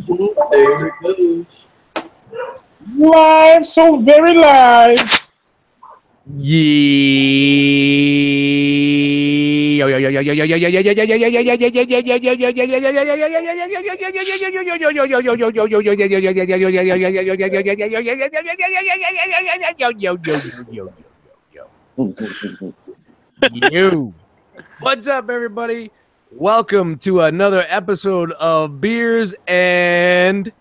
There it goes. Live, so very live. You. What's up, everybody? Welcome to another episode of Beers and you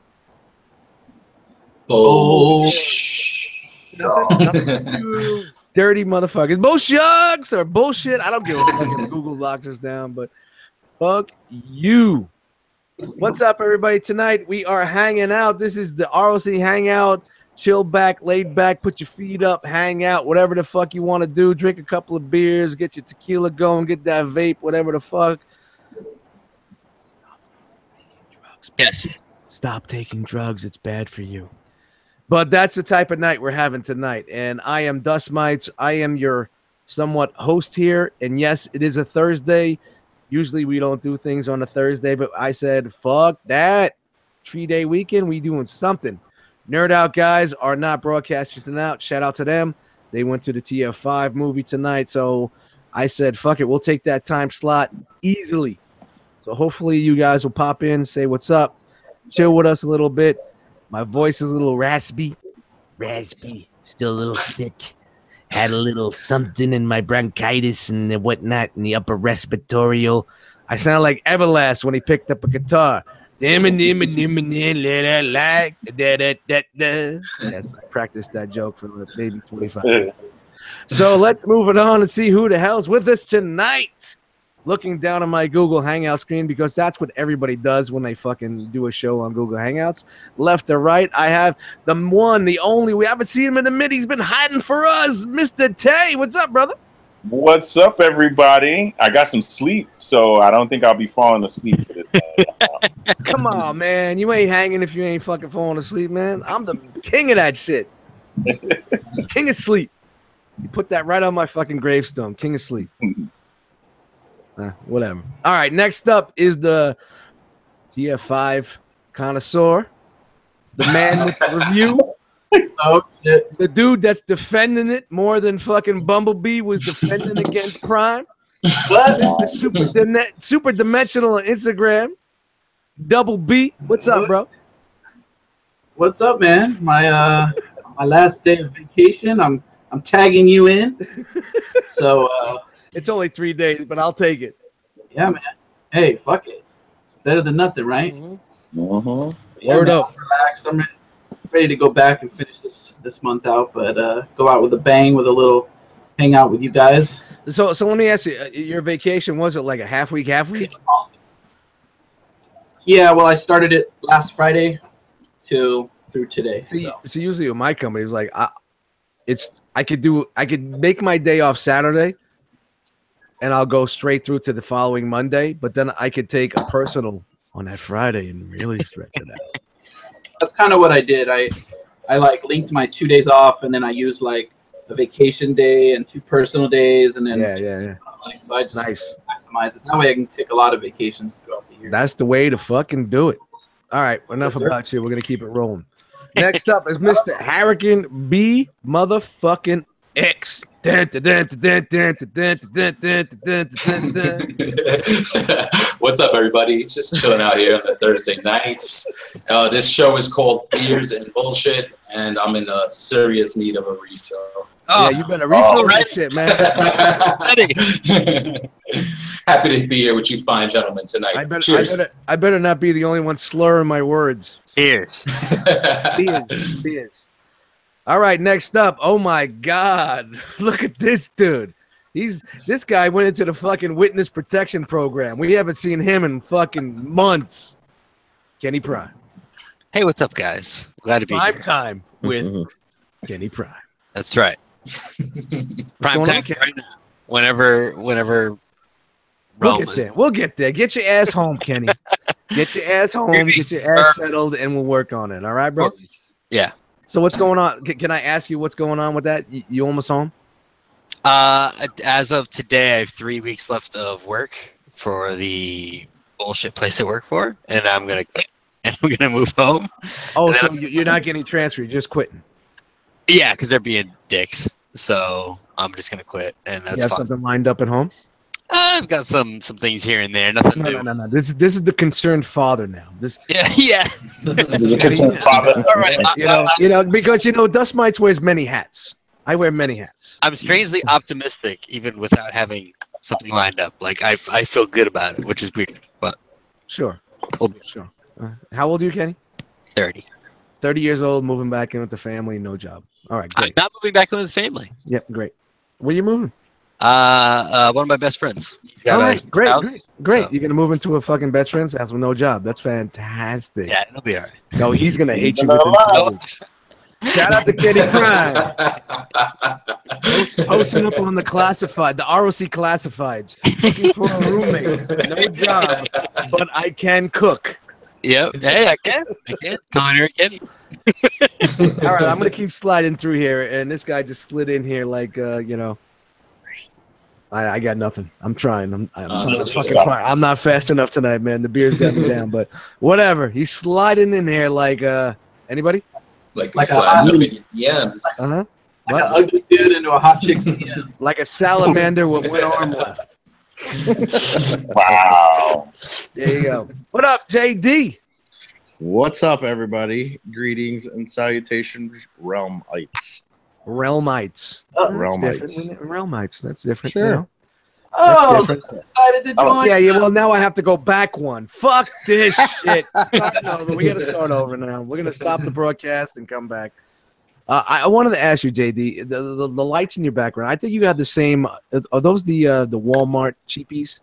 dirty motherfuckers. Bullshucks or bullshit. I don't give a fuck if Google locks us down, but fuck you. What's up, everybody? Tonight we are hanging out. This is the ROC Hangout. Chill back, laid back, put your feet up, hang out, whatever the fuck you want to do. Drink a couple of beers, get your tequila going, get that vape, whatever the fuck. Yes. Stop taking drugs. It's bad for you. But that's the type of night we're having tonight. And I am Dust Mites. I am your somewhat host here. And yes, it is a Thursday. Usually we don't do things on a Thursday, but I said, fuck that. 3-day weekend, we doing something. Nerd Out guys are not broadcasting tonight. Shout out to them. They went to the TF5 movie tonight. So I said, fuck it. We'll take that time slot easily. So hopefully you guys will pop in, say what's up, chill with us a little bit. My voice is a little raspy, still a little sick. Had a little something in my bronchitis and the whatnot in the upper respiratorial. I sound like Everlast when he picked up a guitar. Yes, I practiced that joke for maybe 25 years. So let's move it on and see who the hell's with us tonight. Looking down on my Google Hangout screen because that's what everybody does when they fucking do a show on Google Hangouts. Left to right, I have the one, the only. We haven't seen him in a minute. He's been hiding for us, Mr. Tay. What's up, brother? What's up, everybody? I got some sleep, so I don't think I'll be falling asleep for this. Come on, man. You ain't hanging if you ain't fucking falling asleep, man. I'm the king of that shit. King of sleep. You put that right on my fucking gravestone. King of sleep. Whatever. All right, next up is the TF5 connoisseur, the man with the review. Oh shit! The dude that's defending it more than fucking Bumblebee was defending against Prime. What? Mr. Super Dimensional on Instagram. Double B. What's up, bro? What's up, man? My last day of vacation. I'm tagging you in. So it's only 3 days, but I'll take it. yeah, man. Hey, fuck it. It's better than nothing, right? Mm-hmm. Yeah, Word man, up. I'm relaxed. I'm ready to go back and finish this month out, but go out with a bang with a little hangout with you guys. So let me ask you, your vacation, was it like a half week? Yeah, well, I started it last Friday through today. So usually with my company, it's like I could make my day off Saturday and I'll go straight through to the following Monday, but then I could take a personal on that Friday and really stretch it out. That's kind of what I did. I like linked my 2 days off, and then I used like a vacation day and 2 personal days, and then yeah. So I just Nice. maximize it. That way I can take a lot of vacations throughout the year. That's the way to fucking do it. All right, enough Yes, sir. about you. We're gonna keep it rolling. Next up is Mr. Harrigan B. Motherfucking X. What's up, everybody? Just chilling out here on a Thursday night. This show is called Beers and Bullshit, and I'm in serious need of a refill. Yeah, you better refill that shit, man. Happy to be here with you fine gentlemen tonight. Cheers. I better not be the only one slurring my words. Cheers. Beers. All right, next up. Oh my God. Look at this dude. This guy went into the fucking witness protection program. We haven't seen him in fucking months. Kenny Prime. Hey, what's up, guys? Glad to be Prime here. time with Kenny Prime. That's right. Prime going time on, Ken? right now. Whenever Rome is. We'll get there. Get your ass home, Kenny. Get your ass home. Get your ass settled, and we'll work on it. All right, bro? Yeah. So what's going on? Can I ask you what's going on with that? You almost home? As of today, I have 3 weeks left of work for the bullshit place I work for, and I'm gonna quit. and I'm gonna move home. Oh, so you're not getting transferred, you're just quitting. Yeah, because they're being dicks. So I'm just gonna quit, and that's You have fine. something lined up at home? I've got some things here and there. Nothing new. No. This is the concerned father now. This Yeah. All right. you know, because Dust Mites wears many hats. I wear many hats. I'm strangely optimistic, even without having something lined up. Like I feel good about it, which is weird. But Sure. Sure. How old are you, Kenny? 30. 30 years old, moving back in with the family, no job. All right, I'm great. not moving back in with the family. Yep, great. Where are you moving? One of my best friends. He's got All a right, great. house, You're so- gonna move into a fucking best friend's house with no job. That's fantastic. Yeah, it'll be all right. No, he's gonna hate you within 2 weeks. Shout out to Kenny Prime. Posting up on the classified, the ROC classifieds. Looking for a roommate. No job, but I can cook. Yep. Hey, I can. Come on here again. All right, I'm gonna keep sliding through here, and this guy just slid in here like, I got nothing. I'm trying. I'm trying to fucking fire. I'm not fast enough tonight, man. The beer's got me down, but whatever. He's sliding in here like anybody? Like a sliding up in your DMs. Uh-huh. Like an ugly dude into a hot chick's DMs. Like a salamander with one arm left. Wow. There you go. What up, JD? What's up, everybody? Greetings and salutations, Realmites. Realmites. Realmites. Realmites. That's different. Sure. You know? Oh, That's different. decided to join. Yeah. Well, now I have to go back one. Fuck this shit. No, we got to start over now. We're gonna stop the broadcast and come back. I wanted to ask you, JD, the lights in your background. I think you got the same. Are those the Walmart cheapies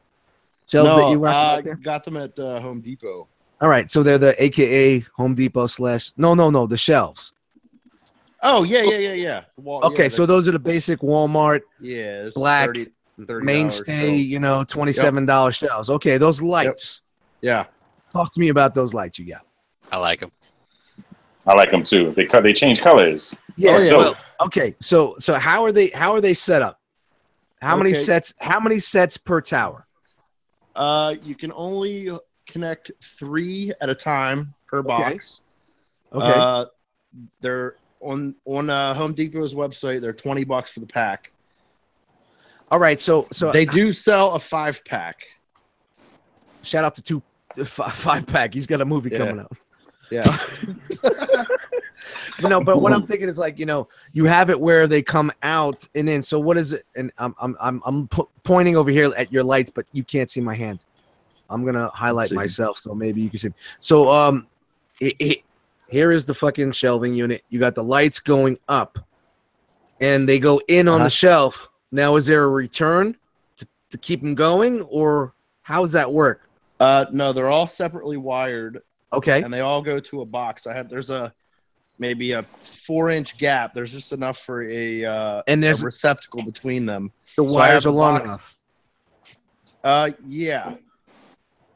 shelves that you I back there? got them at Home Depot. All right, so they're the AKA Home Depot / no, the shelves. Oh, yeah. Okay, so those are the basic Walmart it's black $30 mainstay, shelves. $27 shelves. Okay, those lights. Yeah. Talk to me about those lights you got. I like them. I like them too. They change colors. Yeah. Oh, yeah. Well, okay, so how are they set up? How many sets per tower? You can only connect 3 at a time per box. Okay. They're on Home Depot's website. They're $20 for the pack. All right, so They do sell a 5-pack. shout out to 5-pack. He's got a movie coming out. Yeah. But what I'm thinking is like, you have it where they come out and in. So what is it? And I'm pointing over here at your lights, but you can't see my hand. I'm gonna highlight myself, so maybe you can see. So here is the fucking shelving unit. You got the lights going up, and they go in on the shelf. Now, is there a return to keep them going, or how does that work? No, they're all separately wired. Okay. And they all go to a box. There's maybe a 4-inch gap. There's just enough for a receptacle between them. The wires are long enough. Yeah.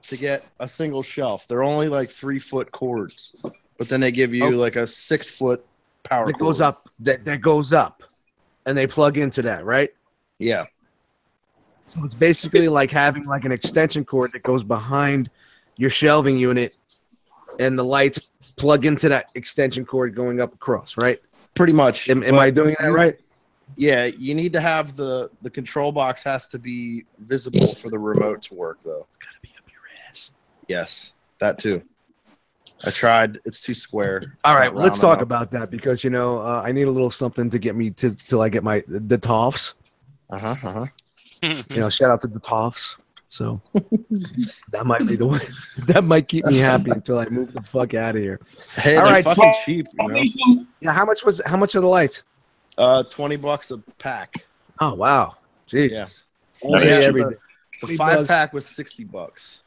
To get a single shelf. They're only like 3-foot cords, but then they give you like a 6-foot power cord. Goes up. That goes up, and they plug into that, right? Yeah. So it's basically like having like an extension cord that goes behind your shelving unit, and the lights plug into that extension cord going up across, right? Pretty much. Am I doing that right? Yeah, you need to have the control box has to be visible for the remote to work, though. It's gotta be up your ass. Yes, that too. I tried. It's too square. All right, well, let's talk about that because I need a little something to get me till I get the toffs. Shout out to the toffs. So that might be the one that might keep me happy until I move the fuck out of here. Hey, all they're right, fucking cheap. Yeah, how much are the lights? $20 a pack. Oh wow, jeez. Yeah, all day every day. The 5-pack was $60.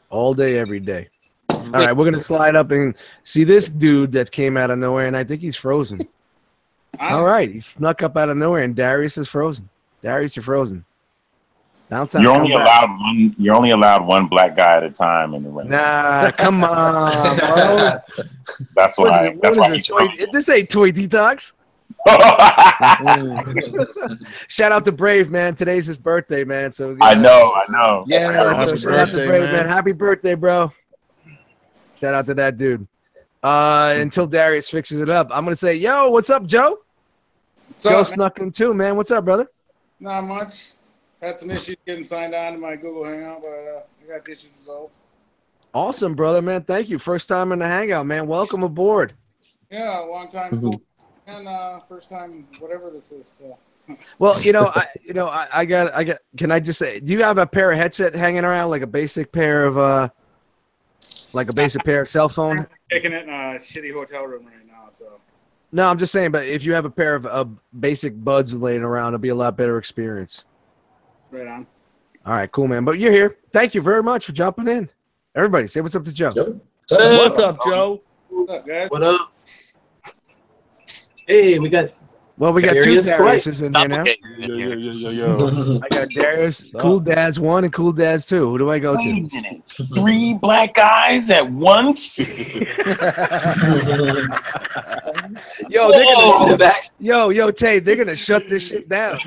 All day every day. All right, we're gonna slide up and see this dude that came out of nowhere, and I think he's frozen. All right, he snuck up out of nowhere, and Darius is frozen. Darius, you're frozen. You're only allowed one black guy at a time in the room. Nah, come on, bro. That's why. This ain't toy detox. Shout out to Brave, man. Today's his birthday, man. So I know. Yeah, Happy shout out to birthday, Brave, man. Happy birthday, bro. Shout out to that dude. Until Darius fixes it up, I'm gonna say, yo, what's up, Joe? Joe snuck in too, man. What's up, brother? Not much. Had some issues getting signed on to my Google Hangout, but I got the issues resolved. Awesome, brother, man. Thank you. First time in the Hangout, man. Welcome aboard. Yeah, long time and first time whatever this is. So. Well, I got. Can I just say, do you have a pair of headset hanging around, like a basic pair of cell phone? I'm taking it in a shitty hotel room right now, so. No, I'm just saying, but if you have a pair of basic buds laying around, it'll be a lot better experience. Right on. All right, cool, man. But you're here. Thank you very much for jumping in. Everybody, say what's up to Joe. What's up, Joe? What up, guys? What up? Hey, we got two Dariuses in here now. Yo. I got Darius, Cool Daz 1 and Cool Daz 2. Who do I go to? Wait a minute. 3 black guys at once? Yo, they're gonna yo, Tay, they're gonna shut this shit down.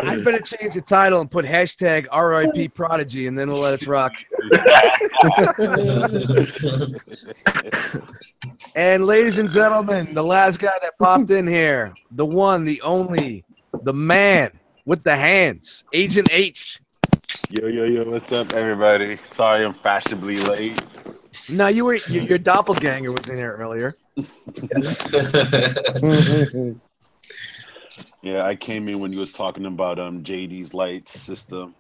I better change the title and put hashtag RIP Prodigy, and then we'll let us rock. And ladies and gentlemen, the last guy that popped in here, the one, the only, the man with the hands, Agent H. Yo, what's up, everybody? Sorry I'm fashionably late. No, your doppelganger was in here earlier. Yeah, I came in when you was talking about JD's light system.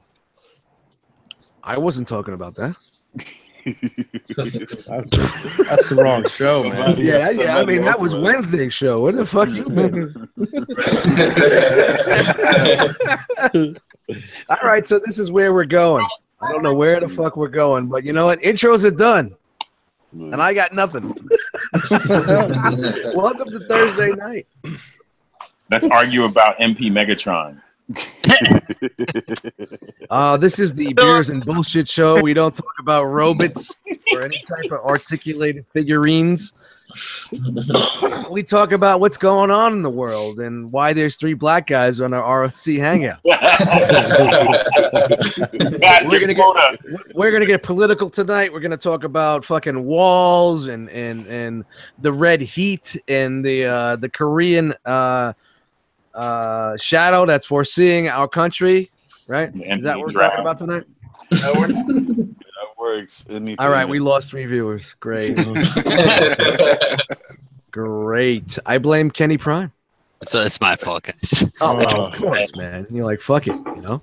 I wasn't talking about that. That's the wrong show, man. Yeah. I mean, that was Wednesday's show. Where the fuck you been? All right, so this is where we're going. I don't know where the fuck we're going, but you know what? Intros are done, and I got nothing. Welcome to Thursday night. Let's argue about MP Megatron. This is the Beers and Bullshit show. We don't talk about robots or any type of articulated figurines. We talk about what's going on in the world and why there's 3 black guys on our ROC hangout. We're gonna get political tonight. We're gonna talk about fucking walls and the red heat and the Korean shadow that's foreseeing our country, right? Is that what we're talking about tonight? That works. All right, we lost 3 viewers. Great. Great. I blame Kenny Prime. So it's my fault, guys. Oh, of course, man. You're like, fuck it, you know?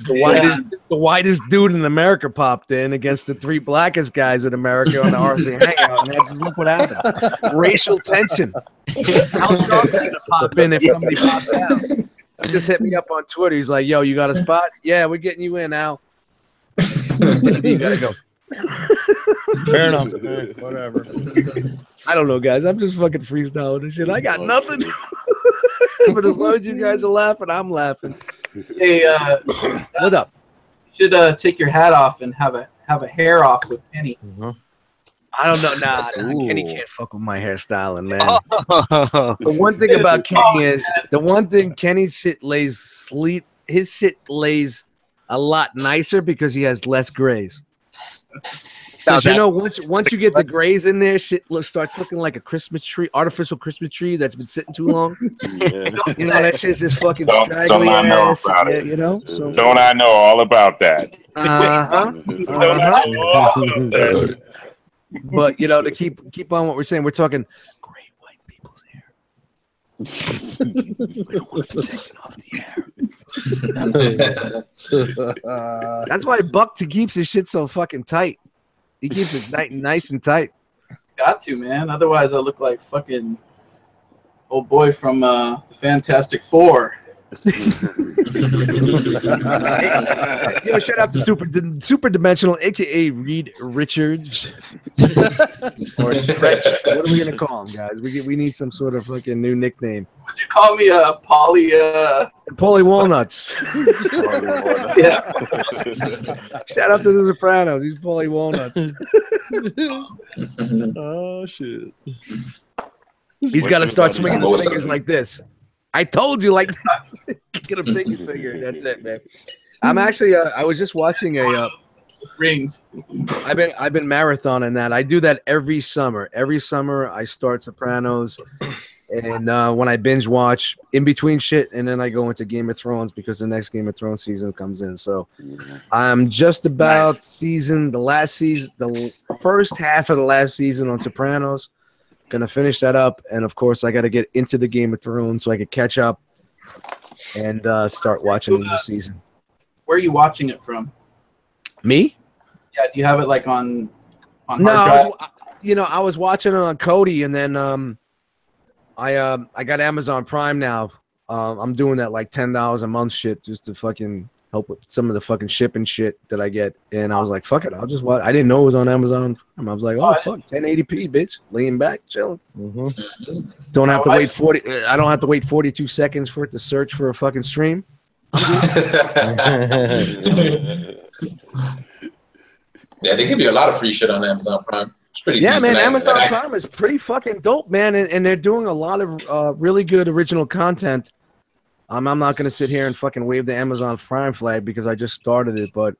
The whitest dude in America popped in against the 3 blackest guys in America on the RC Hangout, and just look what happened. Racial tension. How strong is going to pop in if somebody pops out? He just hit me up on Twitter. He's like, yo, you got a spot? Yeah, we're getting you in, Al. You got to go. Fair enough. Whatever. I don't know, guys. I'm just fucking freestyling and shit. I got nothing. But as long as you guys are laughing, I'm laughing. Hey, what up? You should take your hat off and have a hair off with Kenny. I don't know. Nah, Kenny can't fuck with my hairstyling, man. The one thing about Kenny is Kenny's shit his shit lays a lot nicer because he has less grays. Because you know, once you get the grays in there, shit starts looking like a Christmas tree, artificial Christmas tree that's been sitting too long. You know, that shit's just fucking straggly ass. Yeah, you know. So. Don't I know all about that? But you know, to keep on what we're saying, we're talking great white people's hair. We don't want them taking off the hair. That's why Buck keeps his shit so fucking tight. He keeps it nice and tight. Got to, man. Otherwise, I look like fucking old boy from the Fantastic Four. Shout out to Super Dimensional, aka Reed Richards, or Stretch. What are we gonna call him, guys? We need some sort of fucking new nickname. Would you call me Paulie Walnuts? Yeah. Shout out to the Sopranos. He's Paulie Walnuts. Oh shit. He's got to start swinging the fingers like this. I told you, like, get a pinky finger. That's it, man. I'm actually. I was just watching a rings. I've been marathoning that. I do that every summer. Every summer, I start Sopranos, and when I binge watch in between shit, and then I go into Game of Thrones because the next Game of Thrones season comes in. So I'm just about the first half of the last season on Sopranos. Gonna finish that up, and of course, I got to get into the Game of Thrones so I can catch up and start watching the new season. Where are you watching it from? Me? Yeah, do you have it like on hard No, drive? I was watching it on Kodi, and then I got Amazon Prime now. I'm doing that like $10 a month shit just to fucking help with some of the fucking shipping shit that I get. And I was like, fuck it, I'll just watch. I didn't know it was on Amazon Prime. I was like, oh fuck, 1080p, bitch, laying back, chilling. Don't have to wait 40. I don't have to wait 42 seconds for it to search for a fucking stream. Yeah, they give you a lot of free shit on Amazon Prime. It's pretty man. decent. Amazon Prime is pretty fucking dope, man, and they're doing a lot of really good original content. I'm not gonna sit here and fucking wave the Amazon Prime flag because I just started it, but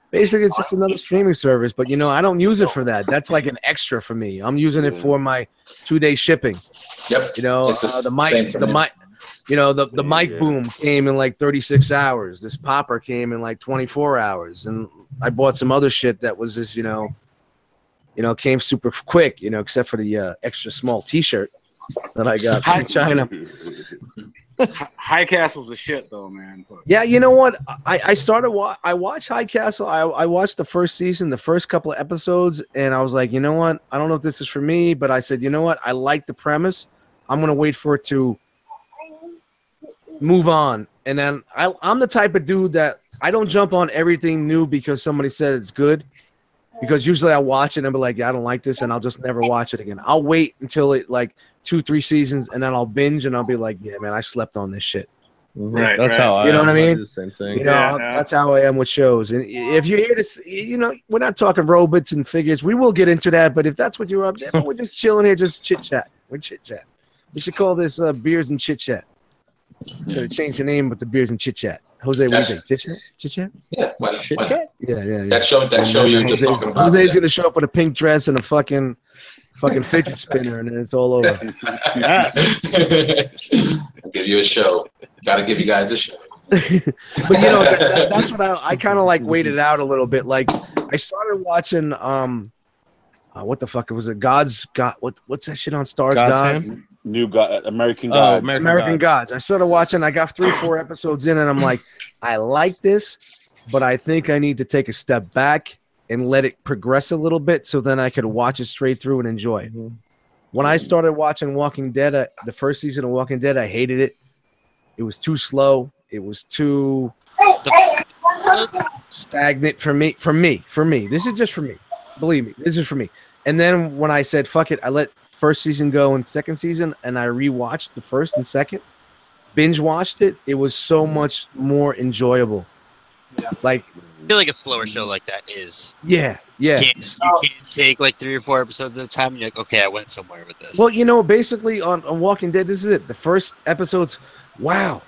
basically it's just another streaming service. But I don't use it for that. That's like an extra for me. I'm using it for my 2-day shipping. Yep. The mic boom came in like 36 hours. This popper came in like 24 hours, and I bought some other shit that was just came super quick. Except for the extra small T-shirt that I got from China. High Castle's a shit though, man. Yeah, you know what? I watched High Castle. I watched the first season, the first couple of episodes, and I was like, you know what? I don't know if this is for me, but I said, you know what? I like the premise. I'm gonna wait for it to move on. And then I'm the type of dude that I don't jump on everything new because somebody said it's good. Because usually I watch it and be like, yeah, I don't like this, and I'll just never watch it again. I'll wait until it like 2-3 seasons, and then I'll binge, and I'll be like, yeah, man, I slept on this shit. Right, that's how I. You know what I mean? The same thing. That's how I am with shows. And if you're here to, we're not talking robots and figures. We will get into that, but if that's what you're up there, we're just chilling here, just chit chat. We're chit chat. We should call this Beers and Chit Chat. Gotta change the name with the Beers and Chit Chat. Jose, what do you think? Chit Chat? Chit Chat? Yeah, why not? Chit Chat? Yeah. That show you were just talking about. Jose's gonna show up with a pink dress and a fucking fidget spinner, and then it's all over. I'll give you a show. Gotta give you guys a show. But that's what I kind of like waited out a little bit. Like I started watching what the fuck was it? What's that shit on Stars? Gods? American Gods. American Gods. I started watching. I got 3-4 episodes in, and I'm like, I like this, but I think I need to take a step back and let it progress a little bit, so then I could watch it straight through and enjoy it. When I started watching Walking Dead, the first season of Walking Dead, I hated it. It was too slow. It was too stagnant for me. This is just for me. Believe me, this is for me. And then when I said, fuck it, I let first season go and second season, and I rewatched the first and second, binge watched it. It was so much more enjoyable. Yeah. Like, I feel like a slower show like that is. Yeah. You can't take like 3 or 4 episodes at a time, and you're like, okay, I went somewhere with this. Well, basically on Walking Dead, this is it. The first episodes, wow.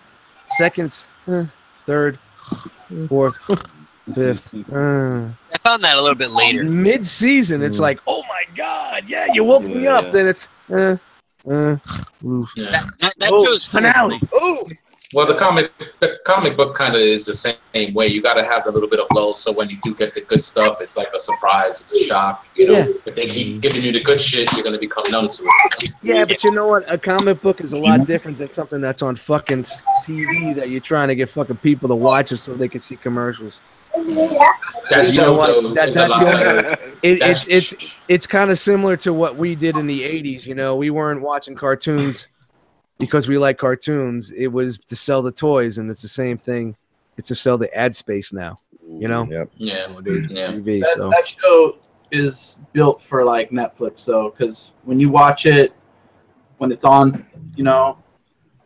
Seconds, third, fourth, fifth. I found that a little bit later. Mid-season, it's like, oh my god, yeah, you woke me up. Then it's that show's finale. Oh. Well, the comic book kind of is the same way. You got to have a little bit of lull, so when you do get the good stuff, it's like a surprise, it's a shock. If they keep giving you the good shit, you're gonna become numb to it. Yeah, but you know what? A comic book is a lot different than something that's on fucking TV that you're trying to get fucking people to watch it so they can see commercials. That's it's kind of similar to what we did in the 80s. We weren't watching cartoons because we like cartoons. It was to sell the toys, and it's the same thing. It's to sell the ad space now. Yep. Yeah. TV, that show is built for like Netflix, though, because when you watch it, when it's on,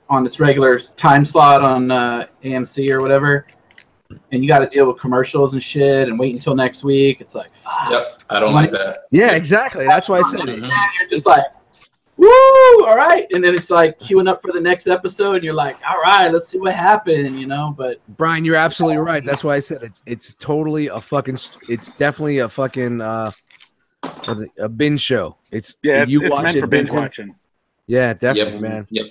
on its regular time slot on AMC or whatever, and you got to deal with commercials and shit and wait until next week, it's like, yep, I don't like that. Yeah, exactly. That's why I said it. You're just like, woo, all right. And then it's like queuing up for the next episode, and you're like, all right, let's see what happened, you know. But Brian, you're absolutely right. That's why I said it's totally a fucking. It's definitely a fucking a binge show. It's meant for binge watching. Yeah, definitely, man. Yep.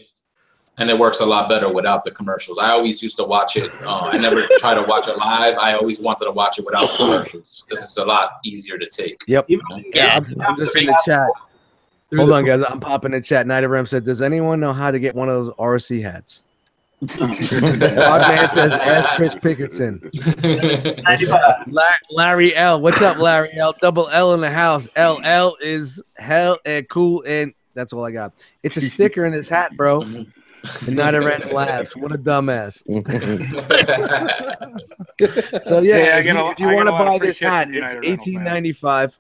And it works a lot better without the commercials. I always used to watch it. I never try to watch it live. I always wanted to watch it without the commercials because it's a lot easier to take. Yep. Yeah, I'm just in the chat. Hold on, guys. I'm popping in the chat. Night of Ram said, "Does anyone know how to get one of those RC hats?" Man says, "Ask Chris Pickerton." Larry L. What's up, Larry L? Double L in the house. LL is hell and cool, and that's all I got. It's a sticker in his hat, bro. And Night of Random laughs. What a dumbass. So yeah, if you want to buy this hat, it's $18.95.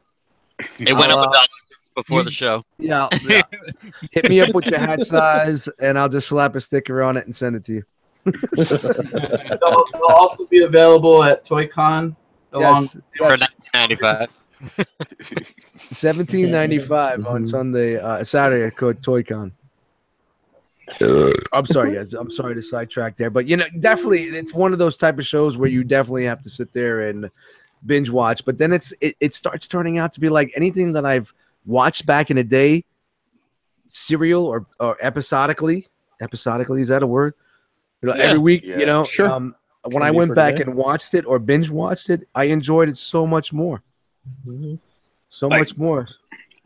It went up $1 before the show. Yeah. Hit me up with your hat size, and I'll just slap a sticker on it and send it to you. They'll also be available at ToyCon. For $19.95. $17.95 on Sunday, Saturday at ToyCon. I'm sorry, guys. I'm sorry to sidetrack there, but definitely, it's one of those type of shows where you definitely have to sit there and binge watch. But then it starts turning out to be like anything that I've watched back in the day, serial or episodically. Episodically, is that a word? Every week, sure. When I went back and watched it or binge watched it, I enjoyed it so much more. So much more.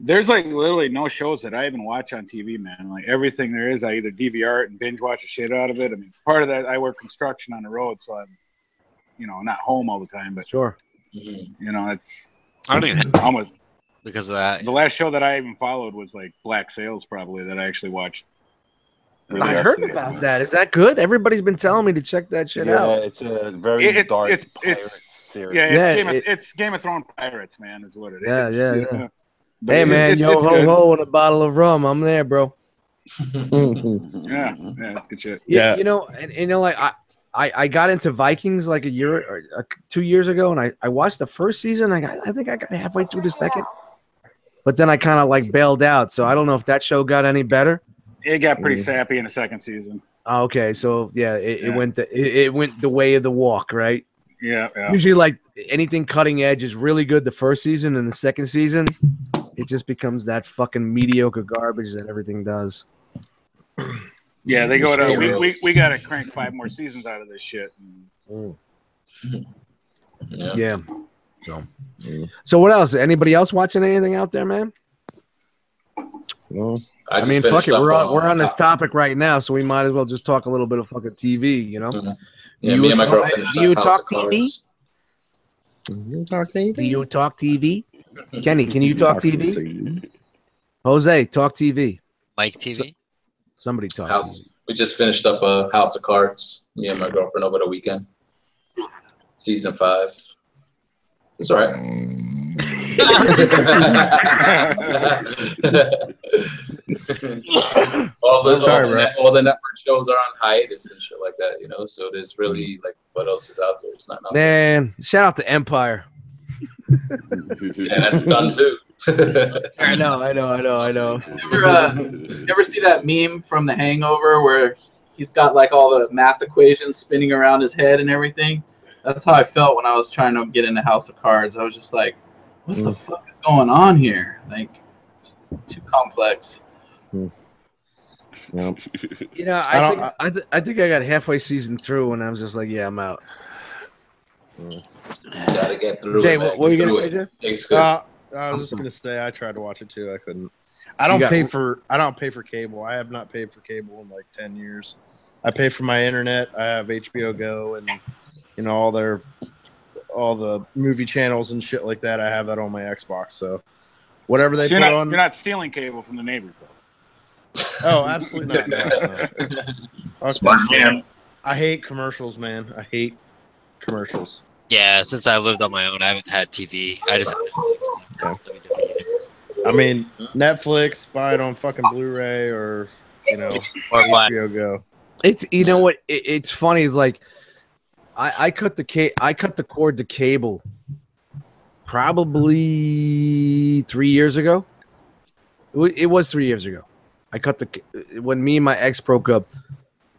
There's like literally no shows that I even watch on TV, man. Like everything there is, I either DVR it and binge watch the shit out of it. I mean, part of that, I work construction on the road, so I'm, not home all the time. But sure, it's I don't even almost because of that. The last show that I even followed was like Black Sails, probably that I actually watched. I heard about that. Is that good? Everybody's been telling me to check that shit out. Yeah, it's a very dark pirate series. Yeah, it's Game of Thrones pirates, man, is what it is. Yeah. Hey, man, yo ho ho and a bottle of rum. I'm there, bro. Yeah, that's good shit. Yeah, like I got into Vikings like a year or 2 years ago, and I watched the first season. I think I got halfway through the second, but then I kind of like bailed out. So I don't know if that show got any better. It got pretty sappy in the second season. Oh, okay, so yeah, it went the way of the walk, right? Yeah. Usually, like anything cutting edge is really good the first season, and the second season, it just becomes that fucking mediocre garbage that everything does. Yeah, they go to we got to crank 5 more seasons out of this shit. Yeah. So what else? Anybody else watching anything out there, man? No. I mean, fuck it. We're on this topic right now, so we might as well just talk a little bit of fucking TV. Yeah, me and my girl finished Do you talk TV? Do you talk TV? Kenny, can you talk TV? Jose, talk TV. Mike TV. Somebody talk. We just finished up a House of Cards. Me and my girlfriend over the weekend. Season 5. It's all right. all the network shows are on hiatus and shit like that, So there's really like what else is out there? It's not out there. Man, shout out to Empire. Yeah, that's done too. I know. Ever see that meme from The Hangover where he's got like all the math equations spinning around his head and everything? That's how I felt when I was trying to get into House of Cards. I was just like, what the fuck is going on here? Like, too complex. Yep. I think I got halfway season through and I was just like, yeah, I'm out. You gotta get through Jay, it. what were you gonna say, Jay? It's good. I was just gonna say I tried to watch it too. I couldn't. I don't pay for cable. I have not paid for cable in like 10 years. I pay for my internet. I have HBO Go and all the movie channels and shit like that. I have that on my Xbox. So whatever they put on. You're not stealing cable from the neighbors though. Oh, absolutely not. No. Smart man. I hate commercials, man. I hate commercials. Yeah, since I lived on my own, I haven't had TV. I just have Netflix. I mean, Netflix, buy it on fucking Blu-ray or HBO Go. It's what it's funny. It's like I cut the cord to cable probably 3 years ago. It was 3 years ago. when me and my ex broke up.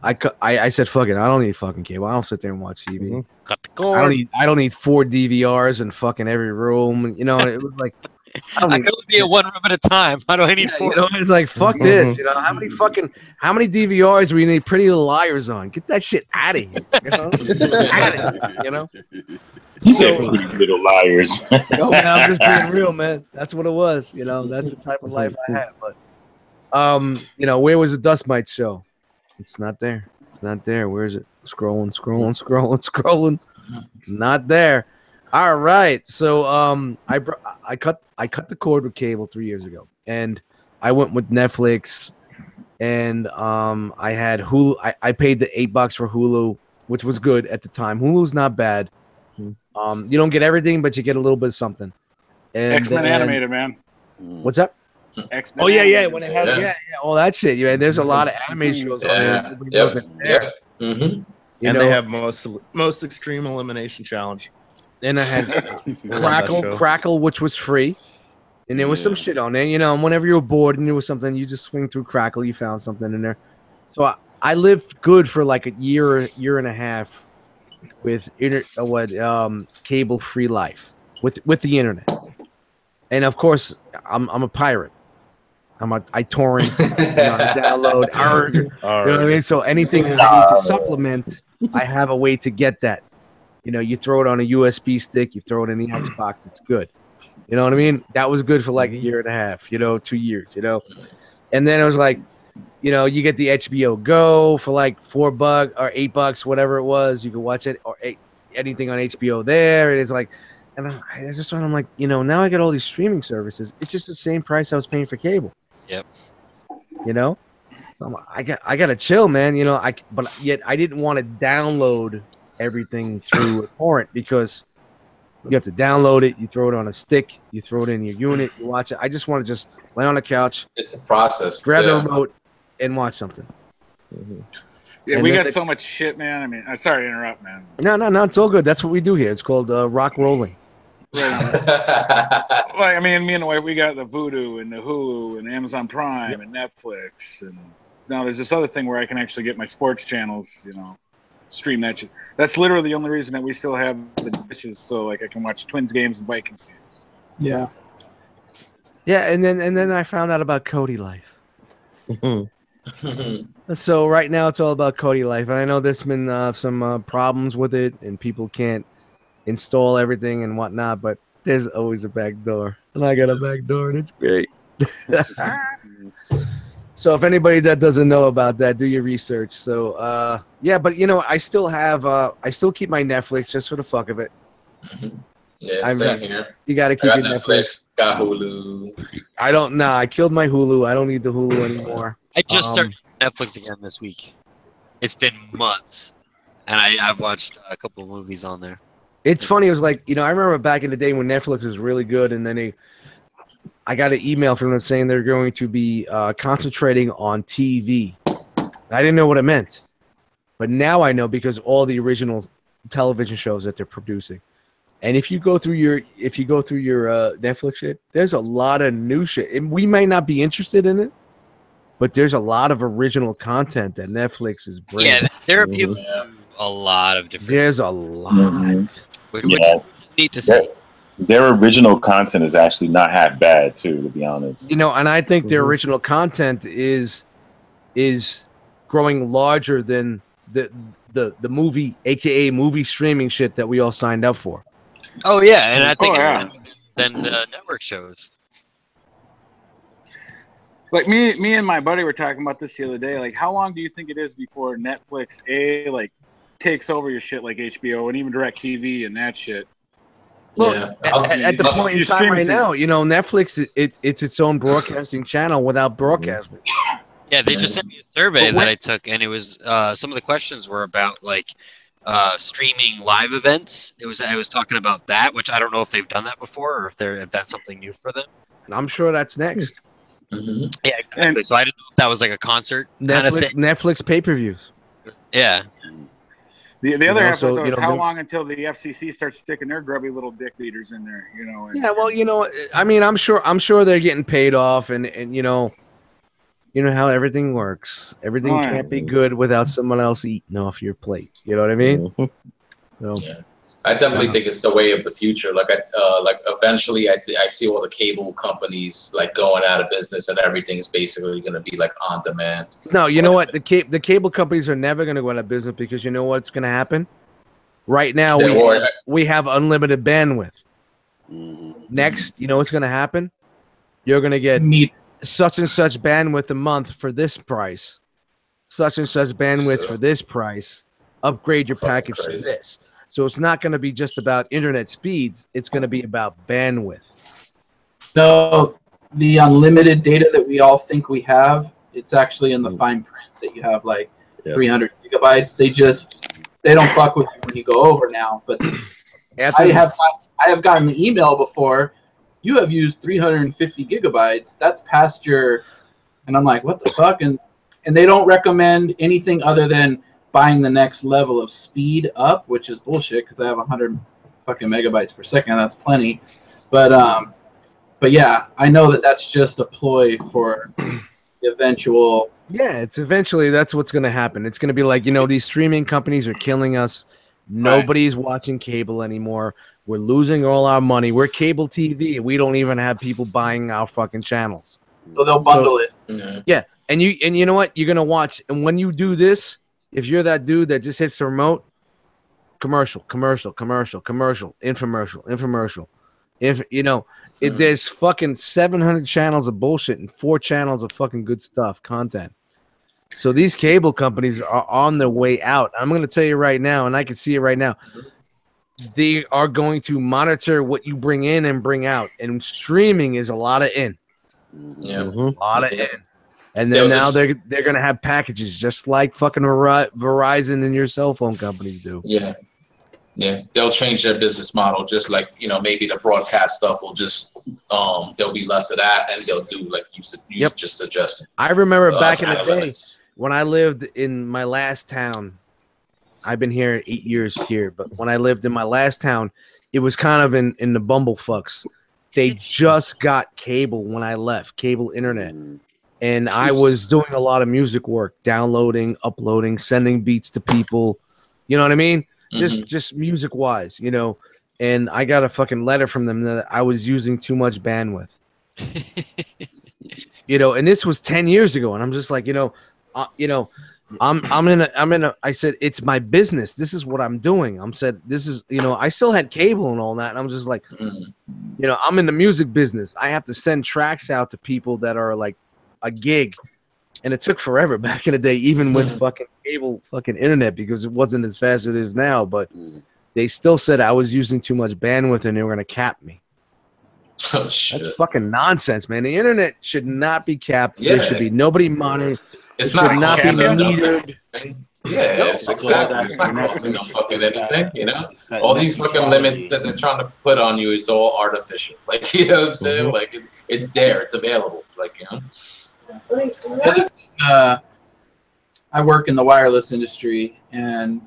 I said, fuck it. I don't need fucking cable. I don't sit there and watch TV. Cut the cord. I don't need 4 DVRs in fucking every room. You know, it was like I can only be in one room at a time. How do I need 4? You know, it's like fuck this. You know, how many DVRs do we need Pretty Little Liars on? Get that shit out of here. You know, out of here, you know. You said Pretty Little Liars. No, man, I'm just being real, man. That's what it was. You know, that's the type of life I had. But you know, where was the Dust Mite show? It's not there. It's not there. Where is it? Scrolling. Not there. All right. So I cut the cord with cable 3 years ago, and I went with Netflix, and I had Hulu. I paid the $8 for Hulu, which was good at the time. Hulu's not bad. You don't get everything, but you get a little bit of something. And X-Men animated, man. What's up? X-Men. Oh yeah. When it had all that shit. Yeah, there's a lot of anime shows on there. And they have most extreme elimination challenge. And I had Crackle, which was free, and there was some shit on there. You know, and whenever you were bored and there was something, you just swing through Crackle, you found something in there. So I lived good for like a year and a half with cable free life with the internet, and of course I'm a pirate. I torrent, I download, you know what I mean? So anything I need to supplement, I have a way to get that. You know, you throw it on a USB stick, you throw it in the Xbox, it's good. You know what I mean? That was good for like a year and a half, 2 years, And then it was like, you get the HBO Go for like $4 or $8, whatever it was. You could watch it or anything on HBO there. And it's like, and I'm like, now I get all these streaming services. It's just the same price I was paying for cable. Yep. So I gotta chill, man. But yet I didn't want to download everything through a torrent because you have to download it, you throw it on a stick, you throw it in your unit, you watch it. I just want to just lay on the couch. It's a process. Grab the remote and watch something. Yeah, and we got so much shit, man. I mean, I'm sorry to interrupt, man. No, it's all good. That's what we do here. It's called rock rolling. Like, I mean, me and the wife, we got the Vudu and the Hulu and Amazon Prime and Netflix, and now there's this other thing where I can actually get my sports channels, stream that shit. That's literally the only reason that we still have the dishes, so like I can watch Twins games and Vikings games. Yeah. Yeah, and then I found out about Cody Life. So right now it's all about Cody Life, and I know there's been some problems with it, and people can't install everything and whatnot, but there's always a back door, and I got a back door, and it's great. So if anybody that doesn't know about that, do your research. So yeah, but I still have I still keep my Netflix just for the fuck of it. Yeah, same here. You got to keep your Netflix. Got Hulu. I killed my Hulu. I don't need the Hulu anymore. I just started Netflix again this week. It's been months, and I've watched a couple of movies on there. It's funny. It was like, I remember back in the day when Netflix was really good, and then I got an email from them saying they're going to be concentrating on TV. I didn't know what it meant, but now I know because all the original television shows that they're producing. And if you go through your Netflix shit, there's a lot of new shit. And we may not be interested in it, but there's a lot of original content that Netflix is bringing. Yeah, they're appealing to a lot of different. There's a lot. Which you need to see. Their original content is actually not half bad too, to be honest. And I think their original content is growing larger than the movie, aka movie streaming shit that we all signed up for. Oh yeah, and I think then the network shows. Like me and my buddy were talking about this the other day. Like, how long do you think it is before Netflix takes over your shit like HBO and even DirecTV and that shit? Look, at the point in time right now, Netflix it's its own broadcasting channel without broadcasting. Yeah, they just sent me a survey that I took, and it was some of the questions were about streaming live events. I was talking about that, which I don't know if they've done that before or if that's something new for them. I'm sure that's next. Mm-hmm. Yeah, exactly. So I didn't know if that was like a concert kind of thing. Netflix pay-per-views. Yeah. The other half of those, how long until the FCC starts sticking their grubby little dick leaders in there? Yeah, well, I mean, I'm sure they're getting paid off, and You know how everything works. Everything can't be good without someone else eating off your plate. You know what I mean? So yeah. I definitely think it's the way of the future. Like eventually, I see all the cable companies like going out of business, and everything is basically going to be like on demand. No, you know what? The cable companies are never going to go out of business because you know what's going to happen. Right now, we have unlimited bandwidth. Next, you know what's going to happen? You're going to get such and such bandwidth a month for this price, such and such bandwidth for this price. Upgrade your package to this. So it's not going to be just about internet speeds. It's going to be about bandwidth. No, the unlimited data that we all think we have, it's actually in the fine print that you have like 300 gigabytes. They don't fuck with you when you go over now. But I have gotten the email before. You have used 350 gigabytes. That's past your, and I'm like, what the fuck? And they don't recommend anything other than buying the next level of speed up, which is bullshit because I have 100 fucking megabytes per second. That's plenty. But yeah, I know that that's just a ploy for the eventual. Yeah, it's eventually that's what's going to happen. It's going to be like, you know, these streaming companies are killing us. Nobody's watching cable anymore. We're losing all our money. We're cable TV. We don't even have people buying our fucking channels. So they'll bundle it. Yeah, and you know what? You're going to watch, and when you do this, if you're that dude that just hits the remote, commercial, infomercial. If you know, if there's fucking 700 channels of bullshit and 4 channels of fucking good stuff, content. So these cable companies are on their way out. I'm going to tell you right now, and I can see it right now. They are going to monitor what you bring in and bring out, and streaming is a lot of in. Yeah, a lot of in. And then they're going to have packages just like fucking Verizon and your cell phone companies do. Yeah. Yeah. They'll change their business model just like, you know, maybe the broadcast stuff will just, there'll be less of that and they'll do like you just suggested. I remember back in the day when I lived in my last town. I've been here 8 years here, but when I lived in my last town, it was kind of in the bumblefucks. They just got cable when I left, cable internet. And I was doing a lot of music work, downloading, uploading, sending beats to people. You know what I mean? Just music wise, you know. And I got a fucking letter from them that I was using too much bandwidth. You know, and this was 10 years ago, and I'm just like, I'm in a I said it's my business. This is what I'm doing. This is, you know, I still had cable and all that, and I'm just like, you know, I'm in the music business. I have to send tracks out to people that are like a gig, and it took forever back in the day, even with fucking cable fucking internet, because it wasn't as fast as it is now. But they still said I was using too much bandwidth and they were gonna cap me. Oh, shit. That's fucking nonsense, man. The internet should not be capped. There should be nobody monitoring. It should not be metered. Yeah, it's exactly. It's not costing them fucking anything, you know. All these fucking limits that they're trying to put on you is all artificial. Like, you know what I'm saying? Like, it's there, it's available. Like, you know. I work in the wireless industry, and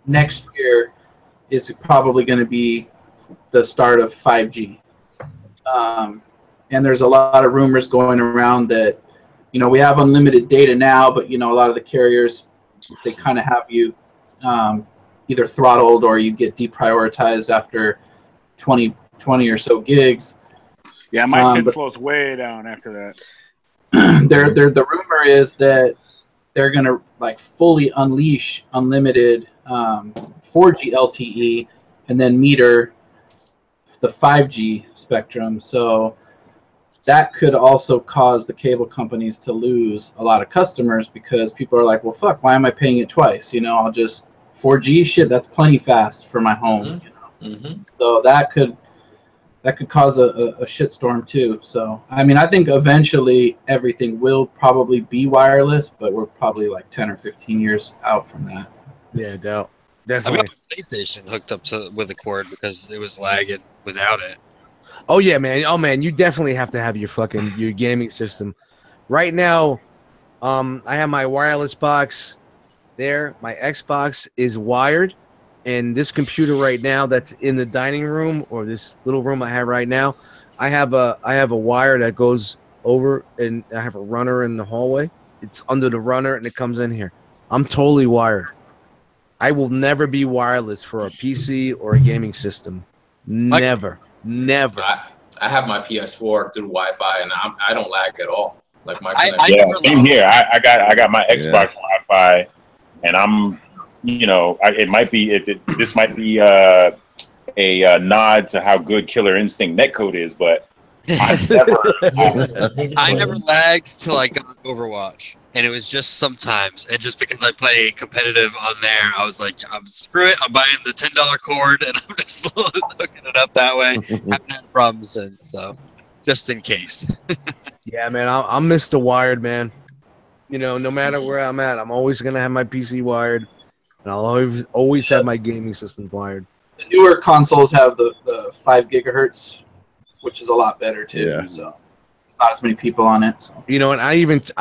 next year is probably going to be the start of 5G. And there's a lot of rumors going around that, you know, we have unlimited data now, but, you know, a lot of the carriers, they kind of have you either throttled or you get deprioritized after 20 or so gigs. Yeah, my shit slows way down after that. The rumor is that they're going to like fully unleash unlimited 4G LTE and then meter the 5G spectrum. So that could also cause the cable companies to lose a lot of customers because people are like, well, fuck, why am I paying it twice? You know, I'll just 4G shit. That's plenty fast for my home. You know? So that could cause a shitstorm too. So, I mean, I think eventually everything will probably be wireless, but we're probably like 10 or 15 years out from that. Yeah, doubt. I've Definitely. got my PlayStation hooked up with a cord because it was lagging without it. Oh yeah, man. Oh man, you definitely have to have your gaming system. Right now, I have my wireless box there. My Xbox is wired, and this computer right now that's in the dining room or this little room I have right now, I have a wire that goes over, and I have a runner in the hallway. It's under the runner, and it comes in here. I'm totally wired. I will never be wireless for a PC or a gaming system. Never. I have my PS4 through Wi-Fi, and I don't lag at all. Like my yeah, same here. I got my Xbox Wi-Fi, and I'm, it might be this might be a nod to how good Killer Instinct netcode is, but I never lagged till I got Overwatch, and it was just sometimes. And just because I play competitive on there, I was like, screw it. I'm buying the $10 cord, and I'm just hooking it up that way. Haven't had problems since, so just in case. Yeah, man, I'm Mr. Wired, man. No matter where I'm at, I'm always gonna have my PC wired, and I'll always have my gaming system wired. The newer consoles have the 5 gigahertz, which is a lot better too. Yeah. So not as many people on it. So. And I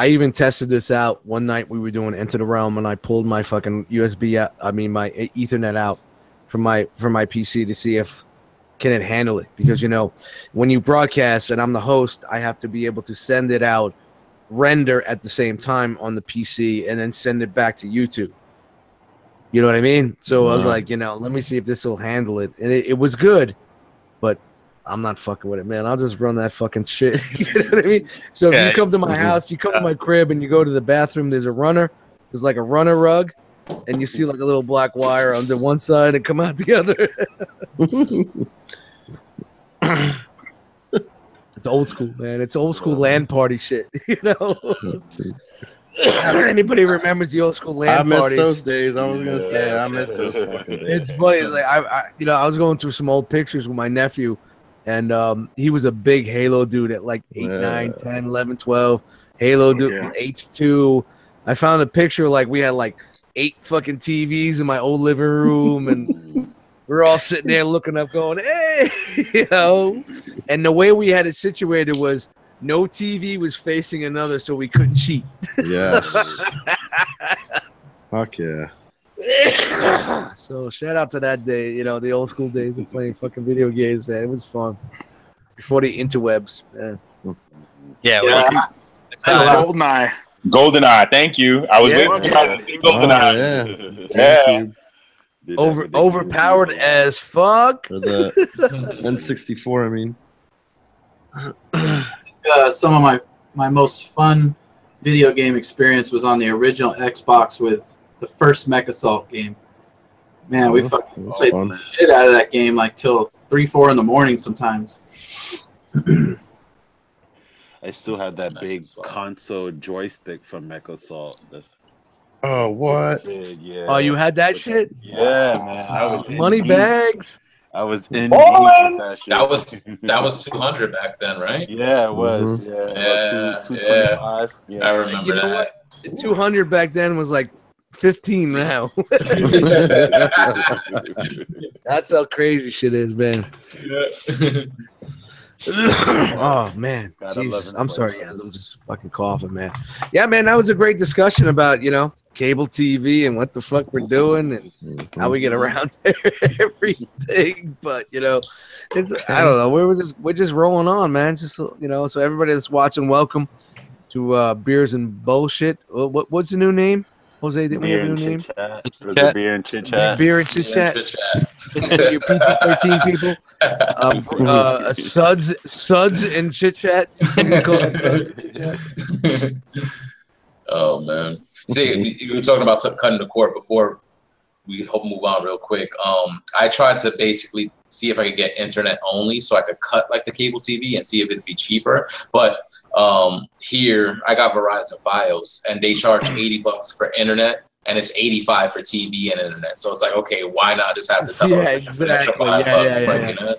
even tested this out one night. We were doing Enter the Realm, and I pulled my fucking USB out, my Ethernet out from my PC to see if can it handle it, because when you broadcast and I'm the host, I have to be able to send it out, render at the same time on the PC, and then send it back to YouTube. You know what I mean? So I was like, let me see if this will handle it, and it was good, but I'm not fucking with it, man. I'll just run that fucking shit. You know what I mean? So if you come to my house, you come to my crib, and you go to the bathroom, there's a runner. There's like a runner rug, and you see like a little black wire on the one side and come out the other. It's old school, man. It's old school LAN party shit. Anybody remembers the old school LAN parties? I miss those days. I was gonna say I miss those fucking days. It's funny. It's like I was going through some old pictures with my nephew, and he was a big Halo dude at like 8, 9, 10, 11, 12. Halo dude, H2. I found a picture like we had like 8 fucking TVs in my old living room, and we're all sitting there looking up, going, "Hey," And the way we had it situated was no TV was facing another, so we couldn't cheat. Yes. Fuck yeah. So shout out to that day, the old school days of playing fucking video games, man. It was fun before the interwebs, man. Yeah. GoldenEye. GoldenEye, thank you. I was waiting to say GoldenEye. Yeah. Overpowered as fuck. Or the N64, I mean. Some of my most fun video game experience was on the original Xbox with the first Mech Assault game. Man, we fucking played the shit out of that game like till 3, 4 in the morning sometimes. I still have that big console joystick from Mech Assault. Oh, what? Big, yeah. Oh, you had that shit? Yeah, man. I was money bags. I was in that shit. That was 200 back then, right? Yeah, it was. Yeah, 225. Yeah. I remember that. What? 200 back then was like 15 now. That's how crazy shit is, man. Oh man, Jesus! I'm sorry, guys. I'm just fucking coughing, man. Yeah, man, that was a great discussion about cable TV and what the fuck we're doing and how we get around everything. But it's I don't know. We're just rolling on, man. Just so everybody that's watching, welcome to Beers and Bullshit. What's the new name? Jose, didn't we have a new name? Beer and Chit Chat. Beer and Chit Chat. Your PG-13 people. Suds and Chit Chat. Oh man. See, you were talking about cutting the cord before we move on real quick. I tried to basically see if I could get internet only so I could cut like the cable TV and see if it'd be cheaper. But here I got Verizon Fios and they charge $80 for internet and it's $85 for TV and internet. So it's like, okay, why not just have this? Exactly. I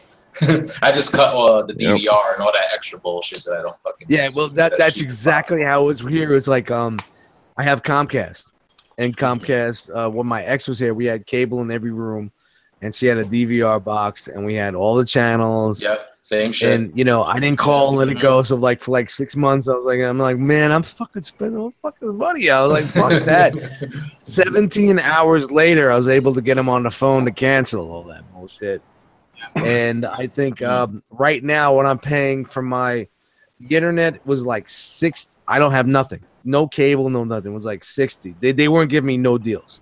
just cut the DVR and all that extra bullshit that I don't fucking. Yeah, well, that's exactly how it was here. It's like I have Comcast, and Comcast. When my ex was here, we had cable in every room, and she had a DVR box, and we had all the channels. Yep, same shit. And I didn't call and let it go. So for like 6 months, I'm like, man, I'm fucking spending all fucking money. I was like, fuck that. 17 hours later, I was able to get him on the phone to cancel all that bullshit. And I think right now, what I'm paying for my The internet was like 6. I don't have nothing. No cable, no nothing. It was like 60. They weren't giving me no deals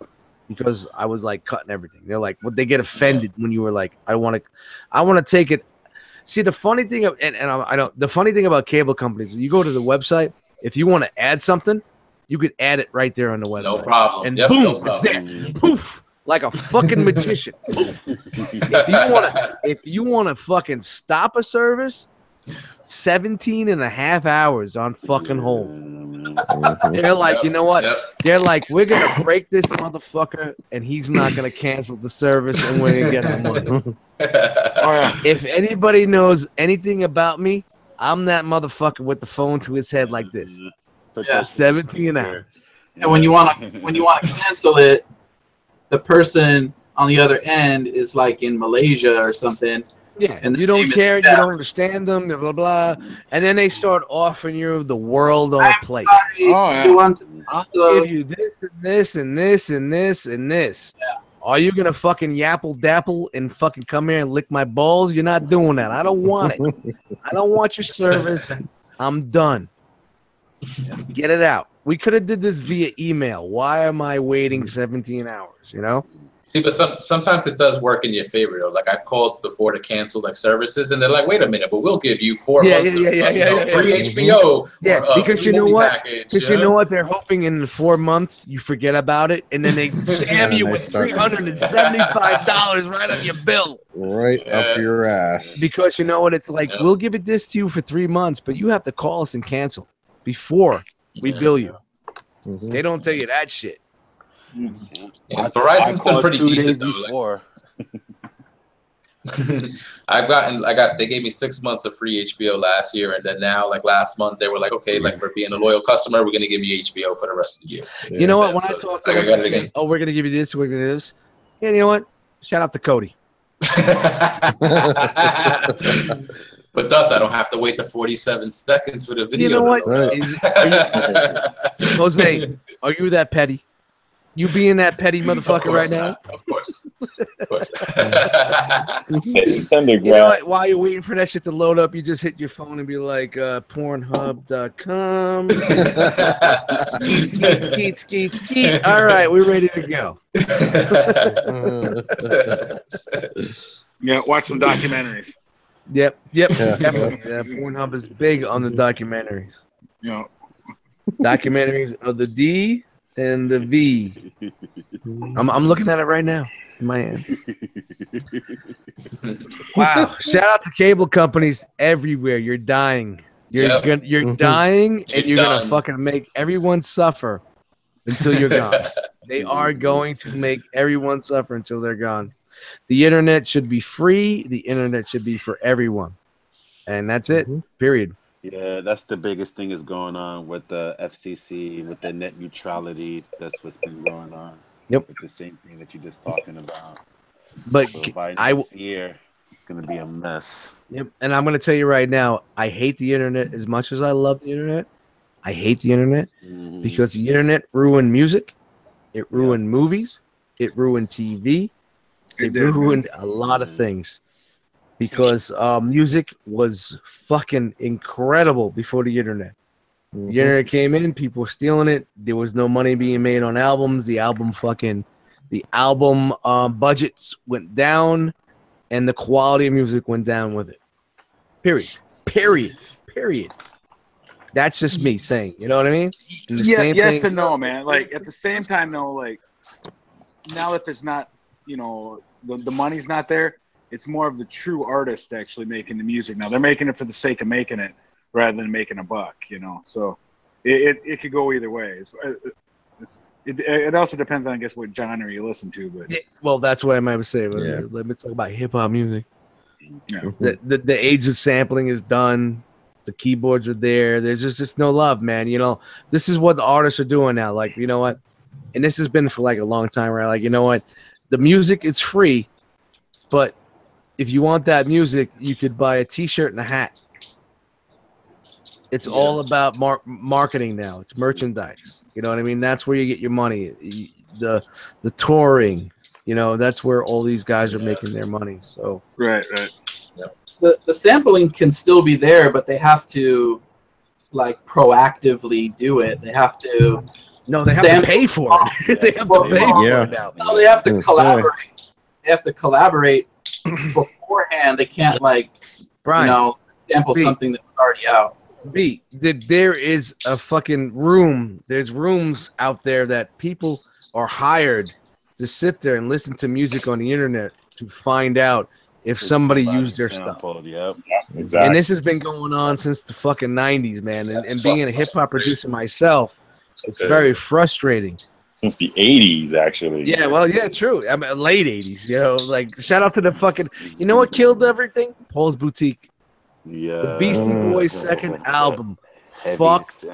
because I was like cutting everything. They're like, well, they get offended when you were like, I want to take it. See, the funny thing the funny thing about cable companies is you go to the website, if you want to add something, you could add it right there on the website. No problem. And Yep, boom, no problem. it's there. Poof, like a fucking magician. If you want to fucking stop a service, 17.5 hours on fucking hold. They're like, you know what? They're like, we're gonna break this motherfucker, and he's not gonna cancel the service, and we're gonna get our money. If anybody knows anything about me, I'm that motherfucker with the phone to his head like this. 17 hours. And when you want to cancel it, the person on the other end is like in Malaysia or something. Yeah, and you don't care, you don't understand them, blah, blah, blah. And then they start offering you the world on a plate. I'll give you this and this and this and this and this. Yeah. Are you going to fucking yapple dapple and fucking come here and lick my balls? You're not doing that. I don't want it. I don't want your service. I'm done. Get it out. We could have did this via email. Why am I waiting 17 hours, you know? See, but sometimes it does work in your favor, though. Like, I've called before to cancel like services, and they're like, "Wait a minute, but we'll give you 4 months of free HBO." Yeah, because you know what? Because you know what? They're hoping in 4 months you forget about it, and then they jam you with $375 right on your bill, right up your ass. Because you know what? It's like, we'll give it this to you for 3 months, but you have to call us and cancel before we bill you. They don't tell you that shit. Yeah, Verizon's been pretty decent though. They gave me 6 months of free HBO last year, and then now, like last month, they were like, okay, like for being a loyal customer, we're gonna give you HBO for the rest of the year. You know what? When I talk to them, I say, oh, we're gonna give you this, we're gonna do this. Yeah, you know what? Shout out to Cody. But thus, I don't have to wait the 47 seconds for the video. You know what? Jose, are you that petty? You being that petty motherfucker right now? Of course. You know what? While you're waiting for that shit to load up, you just hit your phone and be like, Pornhub.com. Skeet. All right, we're ready to go. Yeah, watch some documentaries. Yep, definitely. Pornhub is big on the documentaries. Yeah. Documentaries of the D and the V. I'm looking at it right now in my hand. Wow! Shout out to cable companies everywhere. You're dying. You're dying, and you're gonna fucking make everyone suffer until you're gone. They are going to make everyone suffer until they're gone. The internet should be free. The internet should be for everyone, and that's it. Period. Yeah, that's the biggest thing is going on with the FCC, with the net neutrality. That's what's been going on. Yep. With the same thing that you're just talking about. But so by next year, it's going to be a mess. Yep. And I'm going to tell you right now, I hate the internet as much as I love the internet. I hate the internet because the internet ruined music. It ruined movies. It ruined TV. It ruined a lot of things. Because music was fucking incredible before the internet. The internet came in, people were stealing it. There was no money being made on albums. The album budgets went down, and the quality of music went down with it. Period. That's just me saying. You know what I mean? Yes and no, man. Like at the same time, though, like now that there's not, the money's not there. It's more of the true artist actually making the music. Now they're making it for the sake of making it rather than making a buck, So it could go either way. It also depends on, I guess, what genre you listen to. But well, that's what I might say. Let me talk about hip hop music. Yeah. The age of sampling is done. The keyboards are there. There's just no love, man. This is what the artists are doing now. Like, you know what? And this has been for like a long time, right? Like, you know what? The music is free, but if you want that music, you could buy a T-shirt and a hat. It's all about marketing now. It's merchandise. You know what I mean? That's where you get your money. The touring. That's where all these guys are making their money. So right. The sampling can still be there, but they have to like proactively do it. They have to. No, they have to pay for it. They have to pay for it now. No, they have to collaborate. They have to collaborate beforehand. They can't like, Brian, sample something that's already out. There is a fucking room. There's rooms out there that people are hired to sit there and listen to music on the internet to find out if somebody used their stuff. Yep. Exactly. And this has been going on since the fucking 90s, man. And being a hip hop producer myself, it's very frustrating. Since the 80s, actually. Yeah, well, yeah, true. I mean, late 80s, like, shout out to the fucking, you know what killed everything? Paul's Boutique. Yeah. The Beastie Boys' second album fucked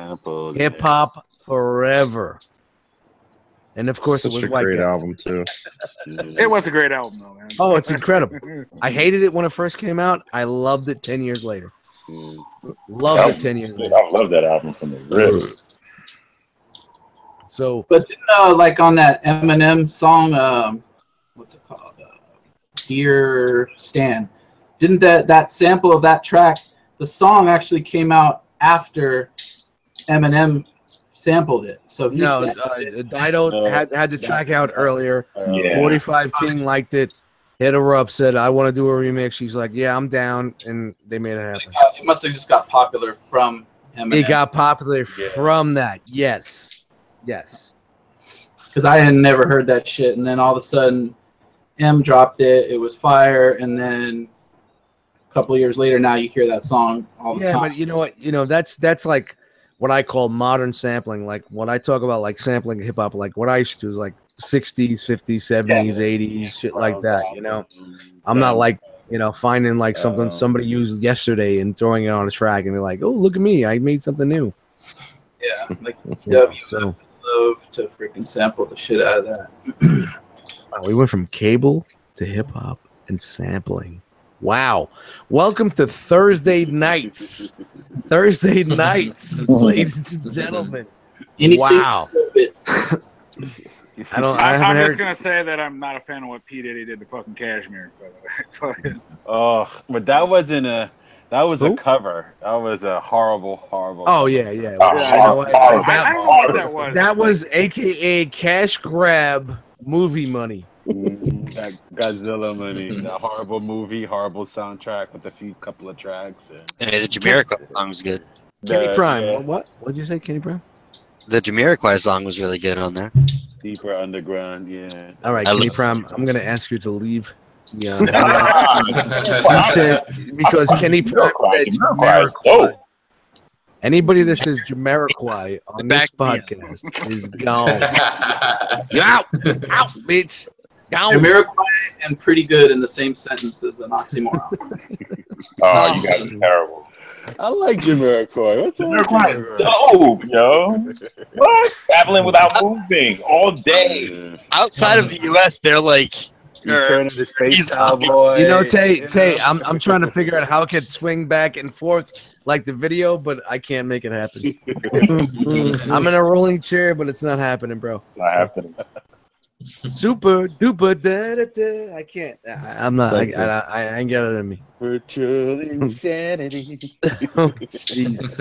hip hop forever. And of course, Such it was a great album too. It was a great album, though, man. Oh, it's incredible. I hated it when it first came out. I loved it 10 years later. Loved it 10 years later. I love that album from the rip. So, but like on that Eminem song, what's it called? Dear Stan. Didn't that sample of that track? The song actually came out after Eminem sampled it. So Dido had the track out earlier. 45 King liked it. Hit her up, said, "I want to do a remix." She's like, "Yeah, I'm down," and they made it happen. It must have just got popular from Eminem. It got popular from that. Yes. Because I had never heard that shit, and then all of a sudden, M dropped it. It was fire, and then a couple of years later, now you hear that song all the time. Yeah, but you know what? That's like what I call modern sampling. Like when I talk about like sampling hip hop, like what I used to do is like 60s, 50s, 70s, 80s, shit like that. I'm not like finding like something somebody used yesterday and throwing it on a track and be like, oh, look at me, I made something new. Yeah, like so love to freaking sample the shit out of that. We went from cable to hip hop and sampling. Wow. Welcome to Thursday nights. Thursday nights, ladies and gentlemen. Wow. I'm just gonna say that I'm not a fan of what P. Diddy did to fucking Cashmere. Oh, but that wasn't a. That was a cover. That was a horrible. Oh yeah. I don't know what that was. That was AKA cash grab movie money. That Godzilla money. That horrible movie, horrible soundtrack with a couple of tracks. Hey, the Jamiroquai song was good. Kenny Prime. Yeah. What did you say, Kenny Prime? The Jamiroquai song was really good on there. Deeper Underground, yeah. All right, Kenny Prime, I'm going to ask you to leave. Yeah. Because Kenny Prime said Jamiroquai. Anybody that says Jamiroquai on this podcast is gone. You're out, bitch. Gone. Jamiroquai and pretty good in the same sentence is an oxymoron. Oh, you guys are terrible. I like Jamiroquai. What's Jamiroquai? Dope, yo. What? Traveling without moving all day. Outside of the U.S., they're like. Space Cowboy. Tay, I'm trying to figure out how it could swing back and forth like the video, but I can't make it happen. I'm in a rolling chair, but it's not happening, bro. Not happening. Super duper da, da, da. I can't. I'm not. I ain't got it in me. Virtual insanity. Oh, Jesus.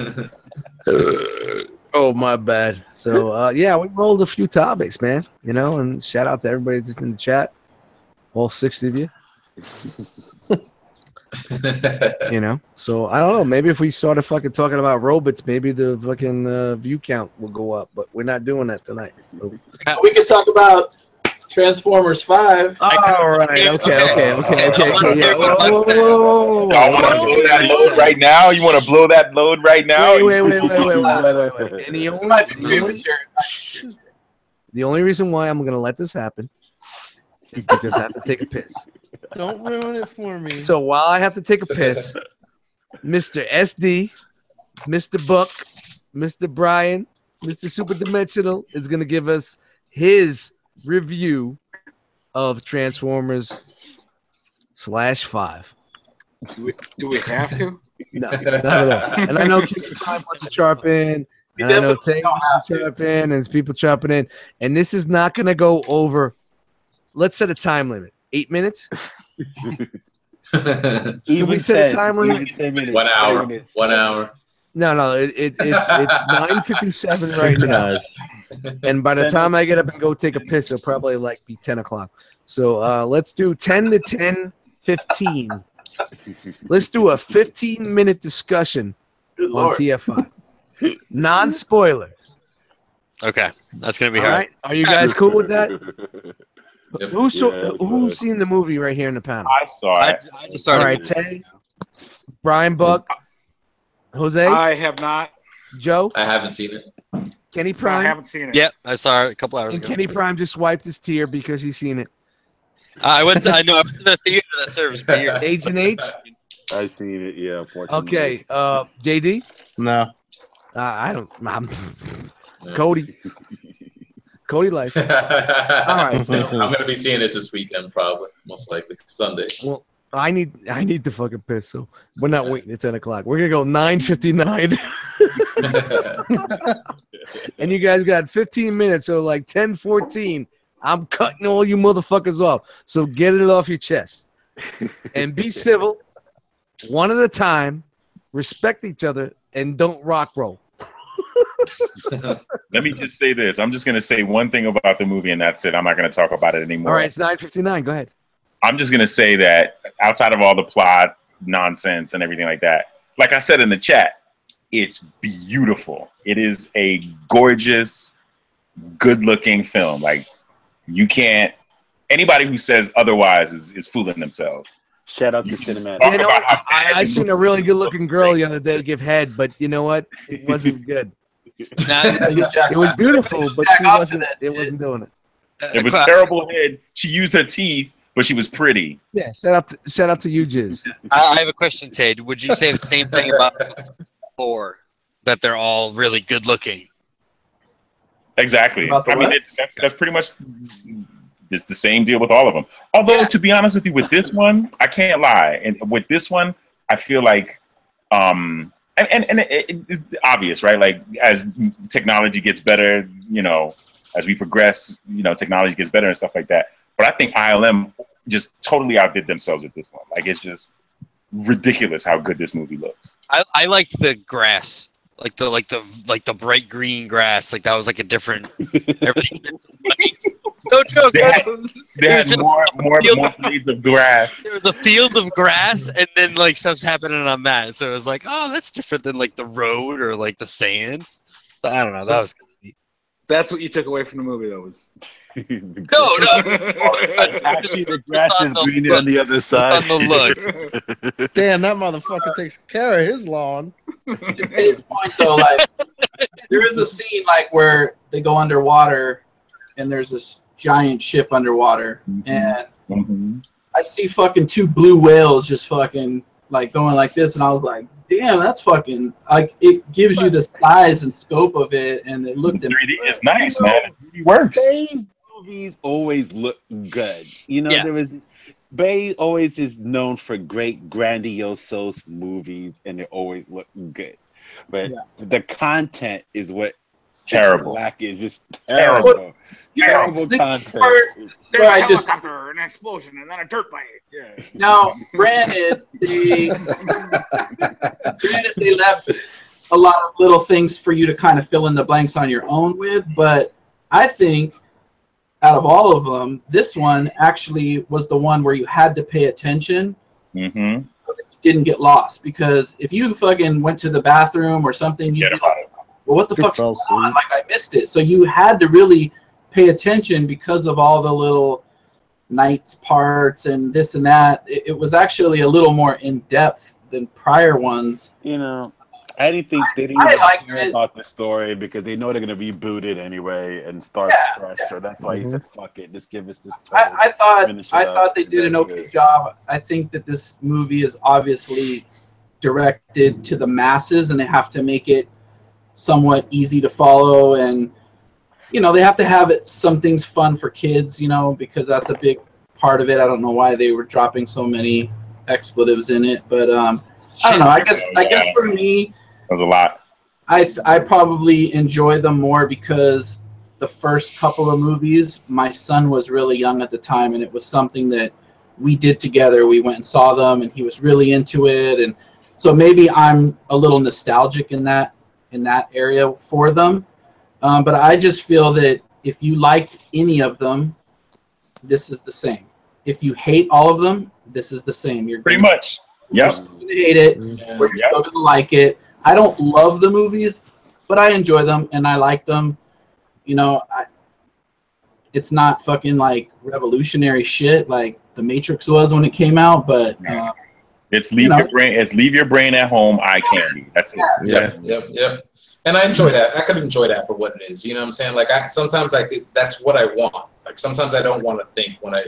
Oh, my bad. So yeah, we rolled a few topics, man. And shout out to everybody that's in the chat. All 60 of you. So I don't know. Maybe if we started fucking talking about robots, maybe the fucking view count will go up. But we're not doing that tonight. So. We could talk about Transformers 5. All right. Okay. Y'all want to blow that load right now? You want to blow that load right now? Wait. And the only reason why I'm gonna let this happen is because I have to take a piss. Don't ruin it for me. So while I have to take a piss, Mr. SD, Mr. Buck, Mr. Brian, Mr. Super Dimensional is going to give us his review of Transformers /5. Do we have to? No, not at all. And I know Kenny Prime wants to sharp in, and I know Tay wants to sharp in, and there's people chopping in. And this is not going to go over. Let's set a time limit. 8 minutes? Can we set a time limit? 1 hour. 1 hour. No, it's 9:57 right now. And by the time I get up and go take a piss, it'll probably like be 10 o'clock. So let's do 10 to 10:15. Let's do a 15-minute discussion on TFI. Non-spoiler. Okay, that's gonna be All hard. right. Are you guys cool with that? Yep. Who's seen the movie right here in the panel? I saw it. I just started. All right, Tay, Brian, Buck, Jose, I have not. Joe, I haven't seen it. Kenny I Prime. haven't seen it. Yep, I saw it a couple hours And ago. Kenny Prime just wiped his tear because he's seen it. I went to the theater that serves beer. Agent H. I seen it. Yeah, unfortunately. Okay. JD. No. I don't. Cody. Cody likes it. All right. So, I'm gonna be seeing it this weekend, probably, most likely Sunday. well, I need to fucking piss. So we're not waiting at 10 o'clock. We're gonna go 9:59. And you guys got 15 minutes, so like 10:14. I'm cutting all you motherfuckers off. So get it off your chest. And be civil, one at a time, respect each other, and don't rock roll. Let me just say this. I'm just going to say one thing about the movie, and that's it. I'm not going to talk about it anymore. All right, it's 9:59. Go ahead. I'm just going to say that outside of all the plot nonsense and everything like that, like I said in the chat, it's beautiful. It is a gorgeous, good-looking film. Like, you can't – anybody who says otherwise is fooling themselves. Shout out to cinematic. You know, I seen a really good-looking girl the other day give head, but you know what? It wasn't good. It was beautiful, but she wasn't. It wasn't doing it. It was terrible head. She used her teeth, but she was pretty. Yeah. Shout out to you, Jizz. I have a question, Tate. Would you say the same thing about the four, that they're all really good looking? Exactly. About the I mean, what? that's pretty much it's the same deal with all of them. Although, to be honest with you, with this one, I can't lie. And with this one, I feel like, it's obvious, right? Like, as technology gets better, you know, as we progress, you know, technology gets better and stuff like that. But I think ILM just totally outdid themselves with this one. Like, it's just ridiculous how good this movie looks. I liked the grass, like the bright green grass. Like that was like a different. Everything's been so funny. No joke. They had more blades of grass. There was a field of grass, and then like stuff's happening on that. So it was like, oh, that's different than like the road or like the sand. So I don't know. That was. That's what you took away from the movie, though. Was No. Actually, the grass is greener on the other side. On the look. Damn, that motherfucker takes care of his lawn. To his point, though, like there is a scene like where they go underwater, and there's this giant ship underwater, and I see fucking two blue whales just fucking like going like this, and I was like, damn, that's fucking like it gives you the size and scope of it, and it looked 3D is nice, man. It really works. Bay's movies always look good. You know, Bay always is known for great grandiose movies, and they always look good. But the content is what terrible. Black is just terrible. Terrible content. There's a helicopter, an explosion, and then a dirt bike. Yeah. Now, granted, they left a lot of little things for you to kind of fill in the blanks on your own with, but I think out of all of them, this one actually was the one where you had to pay attention. So that you didn't get lost, because if you fucking went to the bathroom or something, you'd be like, well, what the fuck's going on? Like, I missed it. So you had to really pay attention because of all the little nights parts and this and that. It was actually a little more in depth than prior ones. You know, I didn't think they didn't even care about the story because they know they're gonna be booted anyway and start fresh. So that's why he said, "Fuck it, just give us this." I thought they did an okay job. I think that this movie is obviously directed to the masses, and they have to make it somewhat easy to follow, and you know, they have to have some things fun for kids, you know, because that's a big part of it. I don't know why they were dropping so many expletives in it, but I don't know. I guess for me, that was a lot. I probably enjoy them more because the first couple of movies, my son was really young at the time, and it was something that we did together. We went and saw them, and he was really into it, and So maybe I'm a little nostalgic in that area for them. But I just feel that if you liked any of them, this is the same. If you hate all of them, this is the same. You're Pretty much. You're Yep. still going to hate it, or you're still going to like it. I don't love the movies, but I enjoy them and I like them. You know, it's not fucking like revolutionary shit like The Matrix was when it came out, but it's leave your brain. It's leave your brain at home. Eye candy. That's it. Yep. And I enjoy that. I could enjoy that for what it is. You know what I'm saying? Like sometimes that's what I want. Like sometimes I don't want to think when I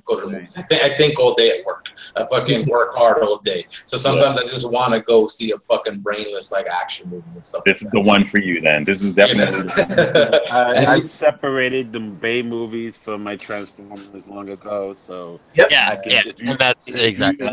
go to the movies. I think all day at work. I fucking work hard all day. So sometimes I just want to go see a fucking brainless like action movie and stuff. This is the one for you then. This is definitely. I separated the Bay movies from my Transformers long ago. So and that's exactly.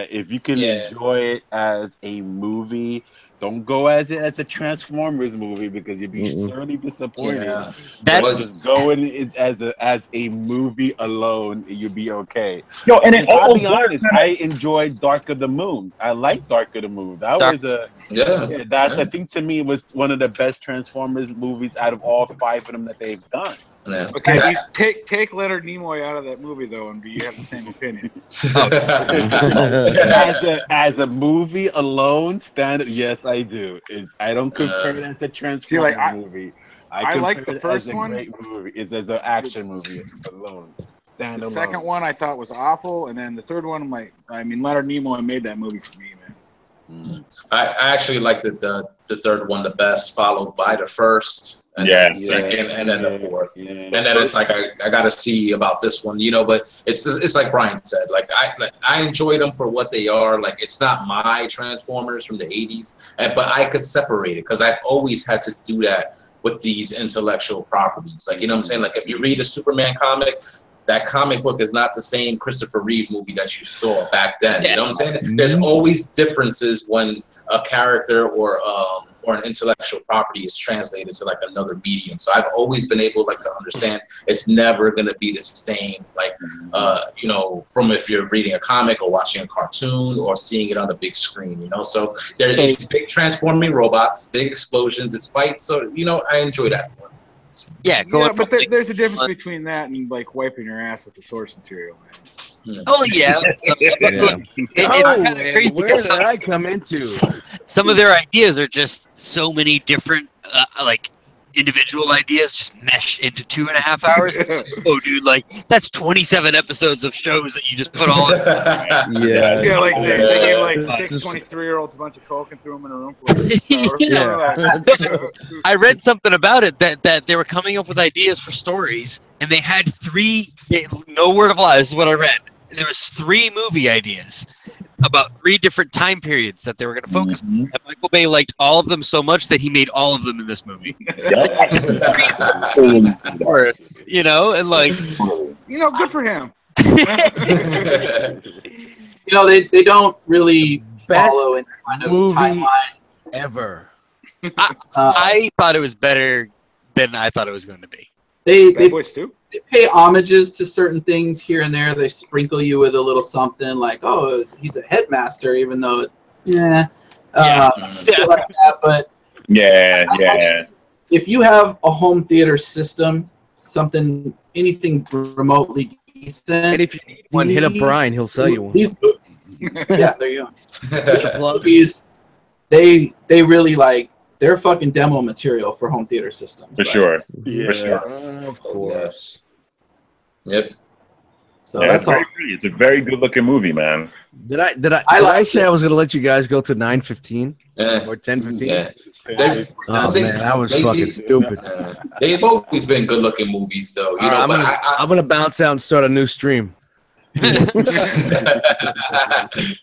If you can enjoy it as a movie. Don't go as a Transformers movie because you'd be thoroughly disappointed. Yeah. That's just going as a movie alone, you'd be okay. Yo, and I'll be honest, I enjoyed Dark of the Moon. I like Dark of the Moon. That was I think to me was one of the best Transformers movies out of all 5 of them that they've done. Yeah. Okay, you take Leonard Nimoy out of that movie though, and do you have the same opinion? as a movie alone, yes, I do. I don't compare it as a Transformers movie. I like the first one. Great movie. It's as an action movie alone. The second one I thought was awful, and then the third one, Leonard Nimoy made that movie for me, man. I actually like the third one the best, followed by the first, and then the second, and then the fourth. And then it's like I got to see about this one, you know. But it's like Brian said, like I enjoy them for what they are. Like it's not my Transformers from the '80s, but I could separate it because I've always had to do that with these intellectual properties. Like, you know what I'm saying? Like if you read a Superman comic, that comic book is not the same Christopher Reeve movie that you saw back then. You know what I'm saying? There's always differences when a character or an intellectual property is translated to like another medium. So I've always been able like to understand it's never going to be the same, like, you know, from if you're reading a comic or watching a cartoon or seeing it on the big screen, you know? So it's big transforming robots, big explosions, it's fights. So, you know, I enjoy that one. But there's a difference between that and like wiping your ass with the source material, man. Oh yeah, it's kind of crazy. Where did I come into? Some of their ideas are just so many different, like individual ideas just mesh into 2.5 hours. Oh, dude, like that's 27 episodes of shows that you just put all. Like they gave like 6 23-year-olds a bunch of coke and threw them in a room full of I read something about it that they were coming up with ideas for stories, and they had 3. No word of lie. This is what I read. There was 3 movie ideas about 3 different time periods that they were going to focus on. And Michael Bay liked all of them so much that he made all of them in this movie. You know, and like, you know, good for him. You know, they don't really follow any kind of movie timeline ever. I thought it was better than I thought it was going to be. They pay homages to certain things here and there. They sprinkle you with a little something like, oh, he's a headmaster, even though, shit like that. But if you have a home theater system, anything remotely decent, and if you need one, hit up Brian. He'll sell you one. Yeah, there you go. Movies, they really like. They're fucking demo material for home theater systems. For sure. Of course. Yep. So that's all. It's a very good looking movie, man. Did I say I was going to let you guys go to 9:15 or 10:15? Yeah. Oh man, that was fucking stupid. They've always been good looking movies, though. You know, I'm gonna bounce out and start a new stream.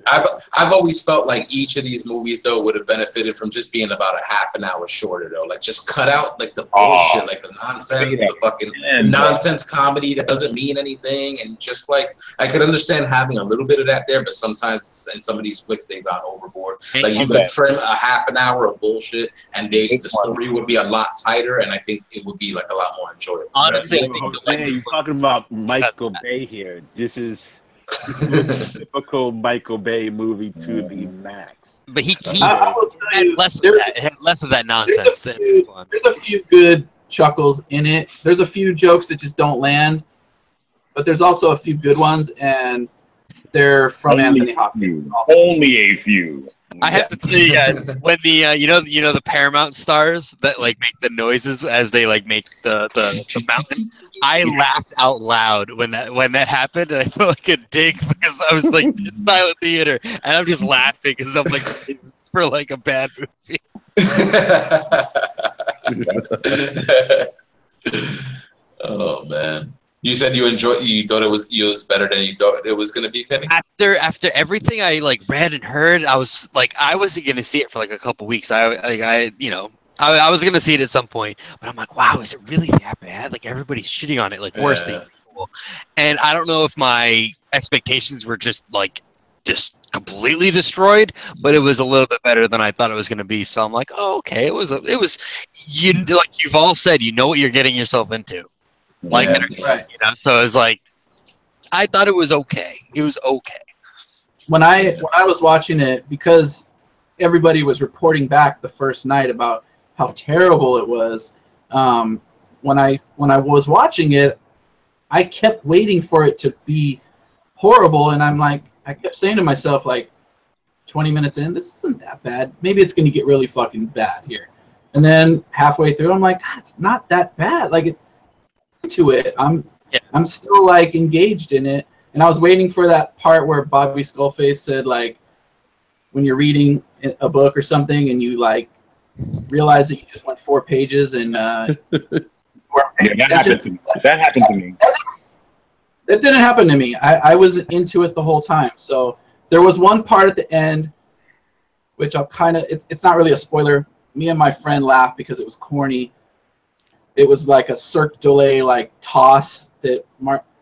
I've always felt like each of these movies though would have benefited from just being about a half an hour shorter though. Like just cut out like the bullshit, like the nonsense, the fucking nonsense comedy that doesn't mean anything, and just like I could understand having a little bit of that there, but sometimes in some of these flicks they've gone overboard. Like you could trim a half an hour of bullshit, and the story would be a lot tighter, and I think it would be like a lot more enjoyable. Honestly, you're talking about Michael Bay here. This is Typical Michael Bay movie to the max. But he I will tell had you, less of that. It had less of that nonsense than this one. There's a few good chuckles in it. There's a few jokes that just don't land, but there's also a few good ones, and they're from Anthony Hopkins. Only a few. I have to tell you guys, when the you know the Paramount stars that like make the noises as they like make the mountain, I laughed out loud when that happened, and I felt like a dick because I was like in silent theater, and I'm just laughing because I'm like for like a bad movie. Oh man. You said you thought it was better than you thought it was gonna be, Kenny? After everything I like read and heard, I was like I wasn't gonna see it for like a couple weeks. I was gonna see it at some point, but I'm like, wow, is it really that bad? Like everybody's shitting on it like worse than usual. And I don't know if my expectations were just completely destroyed, but it was a little bit better than I thought it was gonna be. So I'm like, oh, okay, it was you like you've all said, you know what you're getting yourself into. Like it or not, right. You know? So it was like I thought it was okay. It was okay. When I was watching it, because everybody was reporting back the first night about how terrible it was, when I was watching it, I kept waiting for it to be horrible, and I kept saying to myself, like, 20 minutes in, this isn't that bad. Maybe it's going to get really fucking bad here. And then halfway through, I'm like, God, it's not that bad. Like, into it, I'm still like engaged in it, and I was waiting for that part where Bobby Skullface said, like, when you're reading a book or something and you like realize that you just went 4 pages and that happened to me. That happened to me. That didn't happen to me. I was into it the whole time. So there was one part at the end which I'll it's not really a spoiler. Me and my friend laughed because it was corny. It was like a Cirque du Soleil like toss that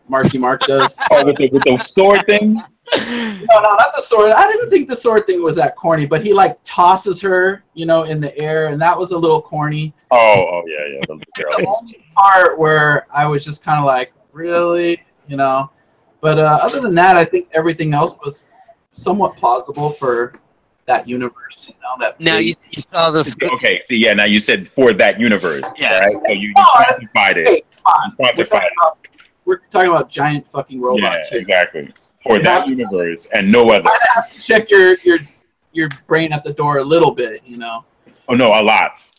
Marky Mark does. Oh, with the sword thing? No, not the sword. I didn't think the sword thing was that corny, but he like tosses her, in the air, and that was a little corny. Oh yeah. The only part where I was just kind of like, really, But other than that, I think everything else was somewhat plausible for that universe, Now you saw this. Okay, see, now you said for that universe, right? So you quantified it. Hey, we're talking about giant fucking robots here. Exactly. For that universe and no other. I have to check your brain at the door a little bit, Oh no, a lot.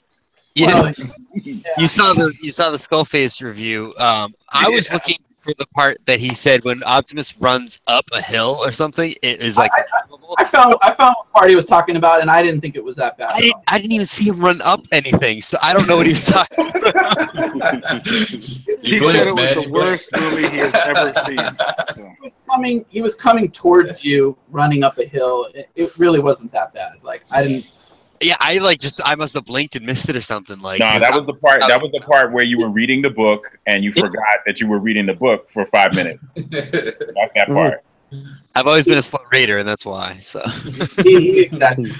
Yeah. You saw the Skullface review. I was looking for the part that he said when Optimus runs up a hill or something. It is like I found what part he was talking about, and I didn't think it was that bad. I didn't even see him run up anything, so I don't know what he was talking about. He said it was the worst movie he has ever seen. So. He was coming towards you, running up a hill. It really wasn't that bad. Like I didn't. Yeah, I must have blinked and missed it or something. Like no, that was the part. That was the part where you were reading the book and you forgot that you were reading the book for 5 minutes. That's that part. I've always been a slow reader, and that's why. So. Exactly.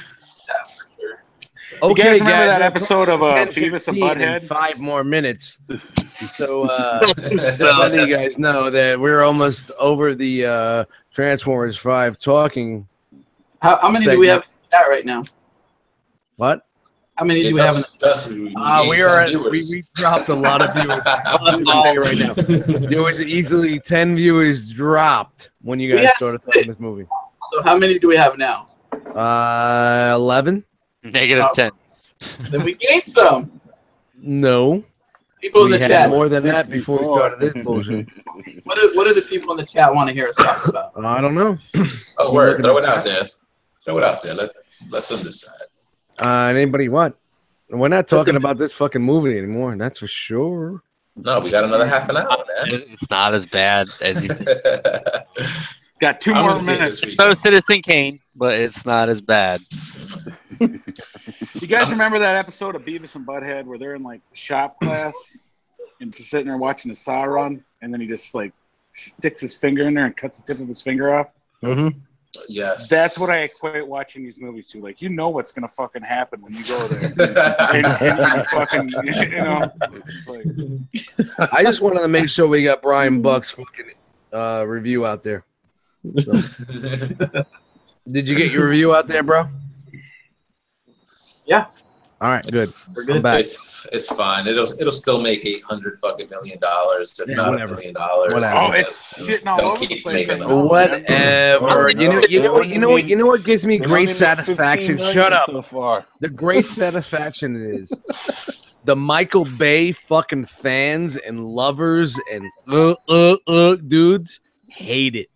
Okay, you guys remember that episode of Beavis and Butthead? 5 more minutes. So letting you guys know that we're almost over the Transformers 5 talking. How many do we have in the chat right now? What? How many do we have in the chat? We dropped a lot of viewers. Right now. There was easily 10 viewers dropped when you guys started talking this movie. So how many do we have now? 11. -10. Then we gained some. No. People in the had chat. More than that before we started this bullshit. What do the people in the chat want to hear us talk about? I don't know. Oh, word. Throw it out there. Let them decide. Anybody what? We're not talking about this fucking movie anymore. That's for sure. No, we got another half an hour, man. It's not as bad as you think. Got 2 more minutes. No Citizen Kane, but it's not as bad. You guys remember that episode of Beavis and Butthead where they're in like shop class and just sitting there watching the saw run, and then he just like sticks his finger in there and cuts the tip of his finger off? Mm-hmm. Yes. That's what I equate watching these movies to. Like, what's gonna fucking happen when you go there. and fucking, I just wanted to make sure we got Brian Buck's fucking review out there. So. Did you get your review out there, bro? Yeah. All right, good. We're good. It's fine. It'll still make $800 million, if not $1 million. Oh, it's shitting all over the place. Whatever. You know what gives me great satisfaction? Shut up. So far. The great satisfaction is the Michael Bay fucking fans and lovers and dudes hate it.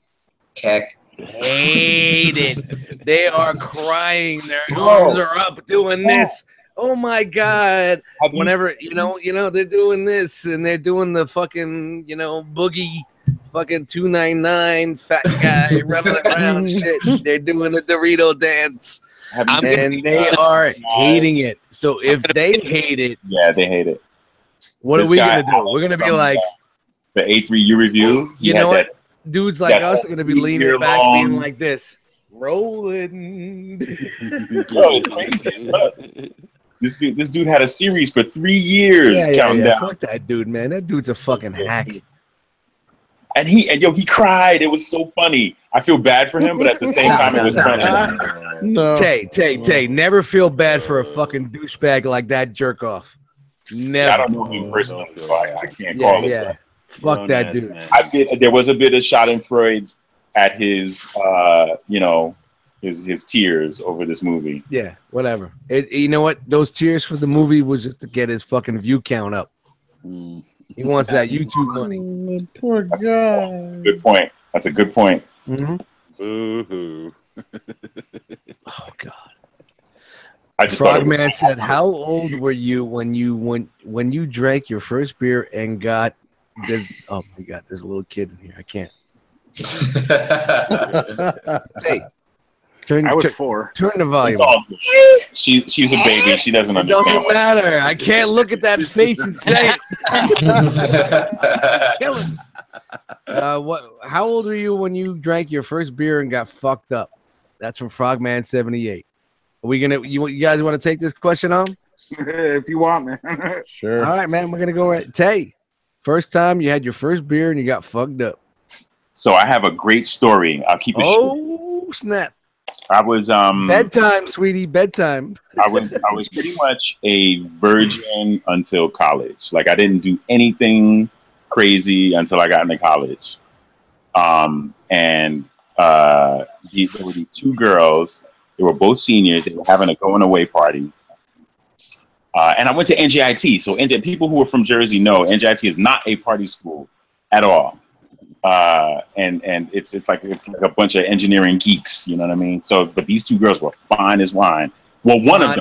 Heck. Hate it. They are crying. Their arms are up doing this. Oh my God. Whenever, you know, they're doing this and they're doing the fucking, boogie fucking 299 fat guy running around shit. They're doing the Dorito dance. And they are hating it. So if they hate it. Yeah, they hate it. What are we going to do? We're going to be like. The A3U review. You know what? Dudes like us are going to be leaning back being like this. Rolling. Bro, it's crazy. This dude had a series for 3 years. Counting down. Fuck that dude, man. That dude's a fucking hack. And he cried. It was so funny. I feel bad for him, but at the same time, it was funny. No. Tay, never feel bad for a fucking douchebag like that jerk off. Never. I don't know him personally, so I can't call it. Yeah. Fuck that dude. There was a bit of Schadenfreude at his, his tears over this movie. Yeah, whatever. You know what? Those tears for the movie was just to get his fucking view count up. He wants that YouTube money. Poor guy. Good point. That's a good point. Mm-hmm. Boo-hoo. Oh God. I just Frogman said, "How old were you when you drank your first beer and got this?" Oh my God, there's a little kid in here. I can't. Hey, I was 4. Turn the volume. She's a baby. She doesn't understand. It doesn't matter. I can't look at that face and say it. Kill him. How old were you when you drank your first beer and got fucked up? That's from Frogman 78. Are we gonna? You guys want to take this question on? If you want, man. Sure. All right, man. We're gonna go right. Tay, first time you had your first beer and you got fucked up. So I have a great story. I'll keep it short. Oh snap! I was bedtime, sweetie, bedtime. I was pretty much a virgin until college. Like I didn't do anything crazy until I got into college. There were these 2 girls. They were both seniors. They were having a going away party. And I went to NJIT. So people who are from Jersey know NJIT is not a party school at all. And it's like a bunch of engineering geeks, you know what I mean? So, but these 2 girls were fine as wine. Well, one of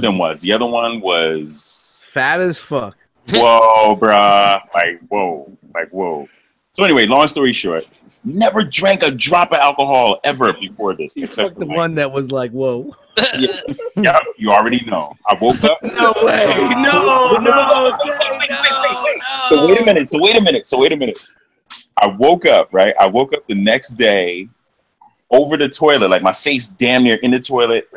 them was. The other one was fat as fuck. Whoa, bruh. Like whoa. So anyway, long story short, never drank a drop of alcohol ever before this. Except the one that was like, whoa. Yeah, you already know. I woke up. No way. No. So wait a minute. I woke up, right? I woke up the next day over the toilet, like my face damn near in the toilet.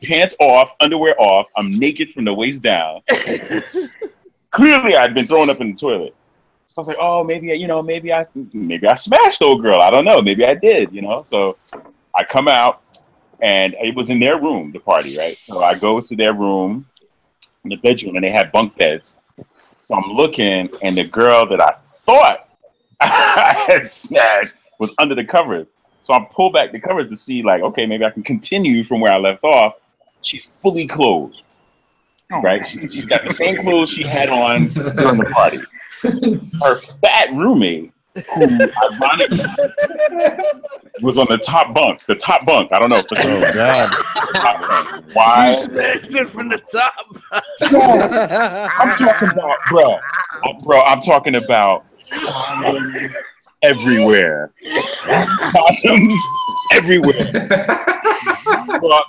Pants off, underwear off. I'm naked from the waist down. Clearly, I'd been thrown up in the toilet. So I was like, oh, maybe I smashed old girl. I don't know. Maybe I did, So I come out, and it was in their room, the party, right? So I go to their room, in the bedroom, and they had bunk beds. So I'm looking, and the girl that I thought I had smashed was under the covers. So I pull back the covers to see, like, okay, maybe I can continue from where I left off. She's fully clothed, right? She's got the same clothes she had on during the party. Her fat roommate, who ironically was on the top bunk. The top bunk. I don't know. Oh God! Why? You smashed it from the top. I'm talking about, bro. I'm talking about condoms everywhere. Condoms everywhere. Fuck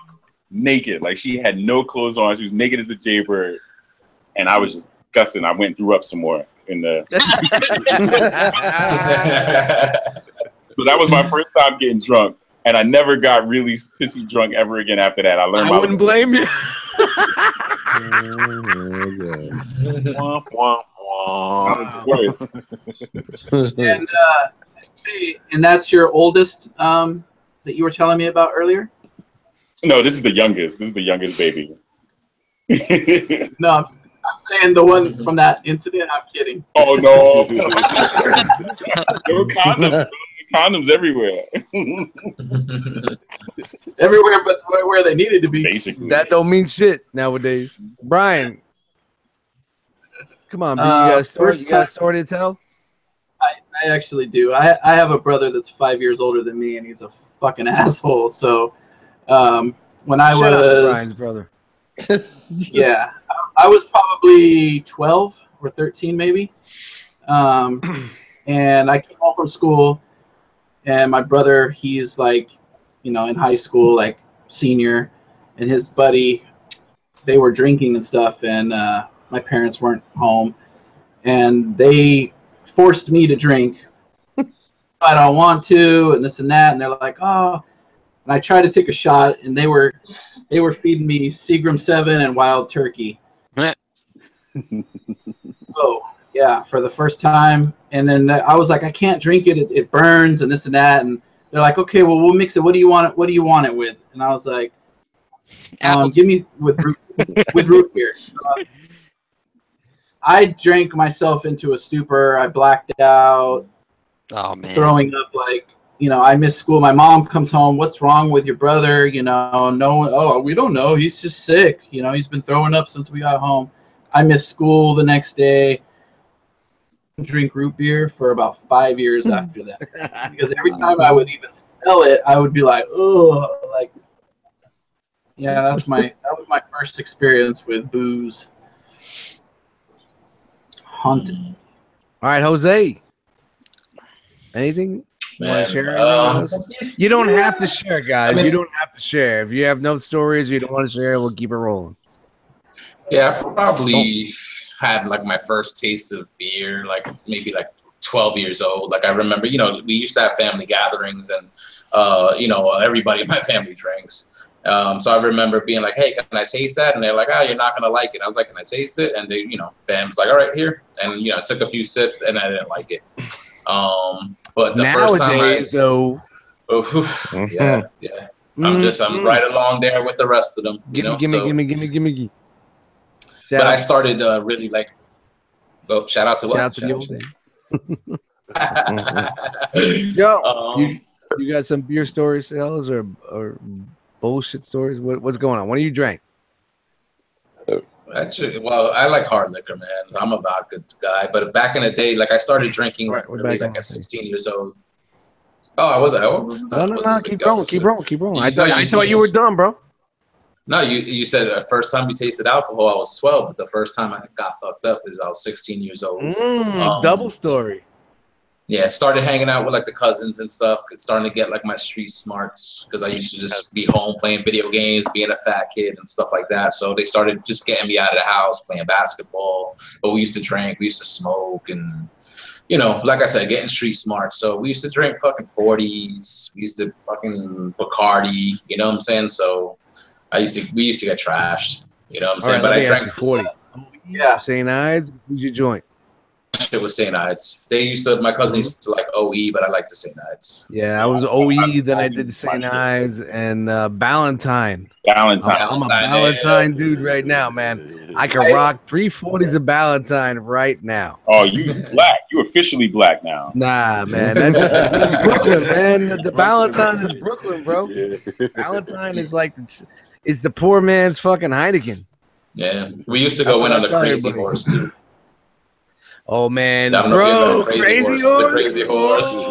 naked. Like she had no clothes on. She was naked as a jaybird, and I was just disgusting. I went and threw up some more in the. So that was my first time getting drunk, and I never got really pissy drunk ever again after that. I learned. I wouldn't blame you. And and that's your oldest that you were telling me about earlier? No, this is the youngest. This is the youngest baby. No, I'm saying the one from that incident. I'm kidding. Oh no! There were condoms. Condoms everywhere. Everywhere but where they needed to be. Basically. That don't mean shit nowadays. Brian, come on, B, you got a story? You got a story to tell? I actually do. I have a brother that's 5 years older than me, and he's a fucking asshole. So when I Shut was up, Brian's brother. Yeah, I was probably 12 or 13 maybe, and I came home from school, and my brother, he's like, in high school, like senior, and his buddy, they were drinking and stuff, and my parents weren't home, and they forced me to drink. I don't want to, and this and that, and they're like, oh. And I tried to take a shot, and they were feeding me Seagram 7 and wild turkey. Oh, yeah, for the first time. And then I was like, I can't drink it. It burns and this and that. And they're like, okay, well, we'll mix it. What do you want it with? And I was like, give me with root beer. I drank myself into a stupor. I blacked out. Oh, man. Throwing up like, I miss school. My mom comes home. What's wrong with your brother? No one. Oh, we don't know. He's just sick. He's been throwing up since we got home. I missed school the next day. Drink root beer for about 5 years after that, because every time I would even smell it, I would be like, oh, like, yeah. That was my first experience with booze. Haunted. All right, Jose. Anything? You want to share? You don't have to share, guys. You don't have to share. If you have no stories, you don't want to share, we'll keep it rolling. Yeah, I probably had like my first taste of beer, like maybe like 12 years old. Like I remember, we used to have family gatherings, and everybody in my family drinks. So I remember being like, hey, can I taste that? And they're like, oh, you're not gonna like it. I was like, can I taste it? And they, fam's like, all right, here. And I took a few sips, and I didn't like it. But the Nowadays, first time yeah. I'm right along there with the rest of them. Gimme. But I started really like. Oh, shout out to what? Shout out to the old days. Yo, you got some beer stories to tell us, or bullshit stories? What's going on? What do you drank? Actually, well, I like hard liquor, man. I'm a vodka guy, but back in the day, like I started drinking really like at 16 years old. Oh, I wasn't. No, keep rolling. I thought you were done, bro. No, you said the first time you tasted alcohol, I was 12, but the first time I got fucked up is I was 16 years old. Double story. Yeah, started hanging out with like the cousins and stuff. Starting to get like my street smarts, because I used to just be home playing video games, being a fat kid and stuff like that. So they started just getting me out of the house, playing basketball. But we used to drink, we used to smoke, and like I said, getting street smart. So we used to drink fucking 40s. We used to fucking Bacardi. You know what I'm saying? So we used to get trashed. You know what I'm saying? Right, but I drank 40. Yeah. St. Ides, who'd you join? Shit was St. Ides. My cousin used to like OE, but I like the St. Ides. Yeah, I was OE, then I did the St. Ides and Ballantine. I'm a Ballantine dude right now, man. I can rock 340s of Ballantine right now. Oh, you black. You officially black now. Nah, man. That's Brooklyn, man. The Ballantine is Brooklyn, bro. Ballantine is like is the poor man's fucking Heineken. Yeah. We used to go in on the Crazy Horse too. Oh man, bro, crazy horse. The Crazy Horse.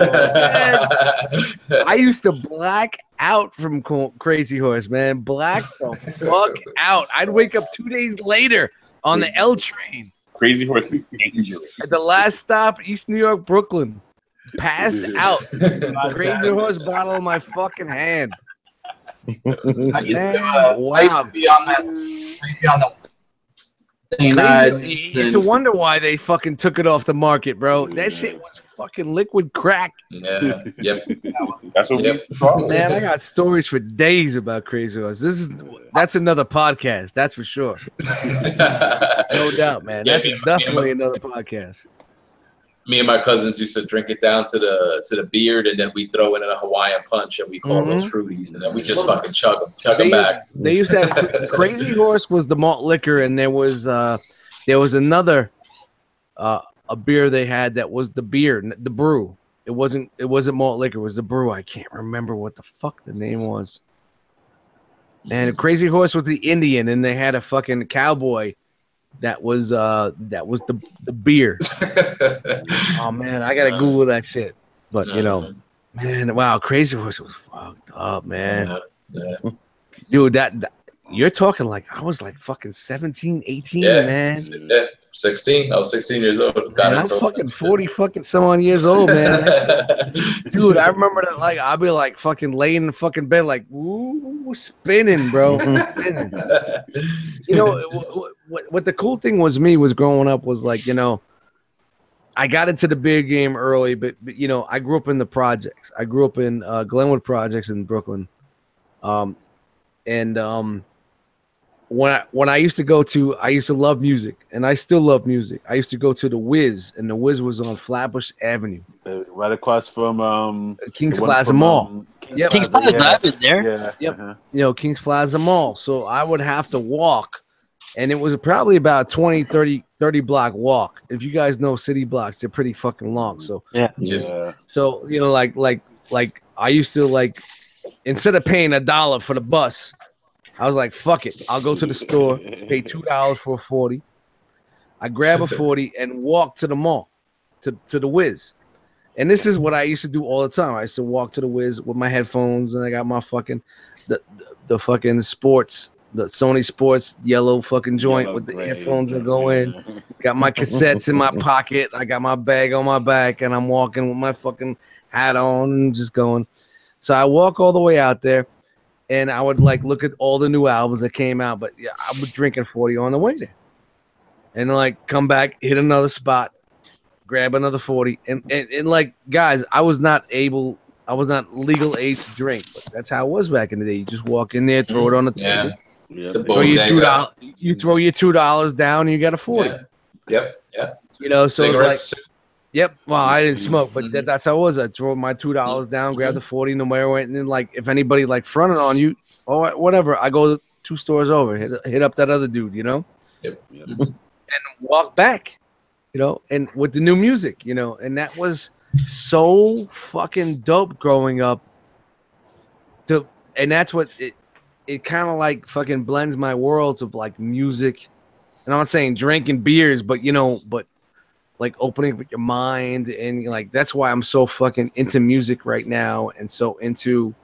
Oh, I used to black out from Crazy Horse, man. Black the fuck out. I'd wake up 2 days later on the L train. Crazy Horse is dangerous. At the last stop, East New York, Brooklyn. Passed out. Crazy Horse bottle in my fucking hand. I used to be on that. It's a wonder why they fucking took it off the market, bro. That shit was fucking liquid crack. Yeah. Yep. That's what Yep. we call it. Man, I got stories for days about Crazy Horse. That's another podcast, that's for sure. No doubt, man. Yeah, That's definitely another podcast. Me and my cousins used to drink it down to the beard, and then we throw in a Hawaiian punch, and we call those fruities, and then we just fucking chug them back. They used to have Crazy Horse was the malt liquor, and there was another a beer they had that was the beer, the brew. It wasn't malt liquor, it was the brew. I can't remember what the fuck the name was. And Crazy Horse was the Indian, and they had a fucking cowboy that was the beer. Oh man, I gotta Google that shit. But you know, man, wow, Crazy Horse was fucked up, man. Dude, that you're talking like I was like fucking 17, 18, man. Yeah, 16. I was 16 years old. Man, I'm fucking 40 fucking some odd years old, man. Dude, I remember that, like, I'd be like fucking laying in the fucking bed, like, ooh, spinning, bro. Spinning. You know, what the cool thing was growing up was like, you know, I got into the big game early, but you know, I grew up in the projects. I grew up in Glenwood Projects in Brooklyn. When I used to love music, and I still love music. I used to go to the Wiz, and the Wiz was on Flatbush Avenue, right across from Kings Plaza Mall. Yep. Kings Plaza, I've been there. Yeah. Yep. You know, Kings Plaza Mall. So I would have to walk, and it was probably about 20, 30 block walk. If you guys know city blocks, they're pretty fucking long. So Yeah. So you know, like I used to, like, instead of paying $1 for the bus, I was like, fuck it. I'll go to the store, pay $2 for a 40. I grab a 40 and walk to the mall, to the Wiz. And this is what I used to do all the time. I used to walk to the Wiz with my headphones, and I got my fucking the fucking sports, the Sony Sports yellow fucking joint with the earphones that go in. Got my cassettes in my pocket. I got my bag on my back, and I'm walking with my fucking hat on and just going. So I walk all the way out there. And I would like look at all the new albums that came out, but yeah, I was drinking 40 on the way there, and like come back, hit another spot, grab another 40, and like guys, I was not legal age to drink, but that's how it was back in the day. You just walk in there, throw it on the table, throw your $2. You throw your $2 down, and you got a 40. Yep. You know, so cigarettes. it's like. Yep. Well, I didn't smoke, but that's how it was. I throw my $2 down, grab the 40, no matter what, and then like if anybody like fronted on you or whatever, I go 2 stores over, hit up that other dude, you know, and walk back, you know, and with the new music, you know, and that was so fucking dope growing up. And that's what it kind of like fucking blends my worlds of like music, and I'm not saying drinking beers, but you know, but like opening up your mind, and like that's why I'm so fucking into music right now, and so into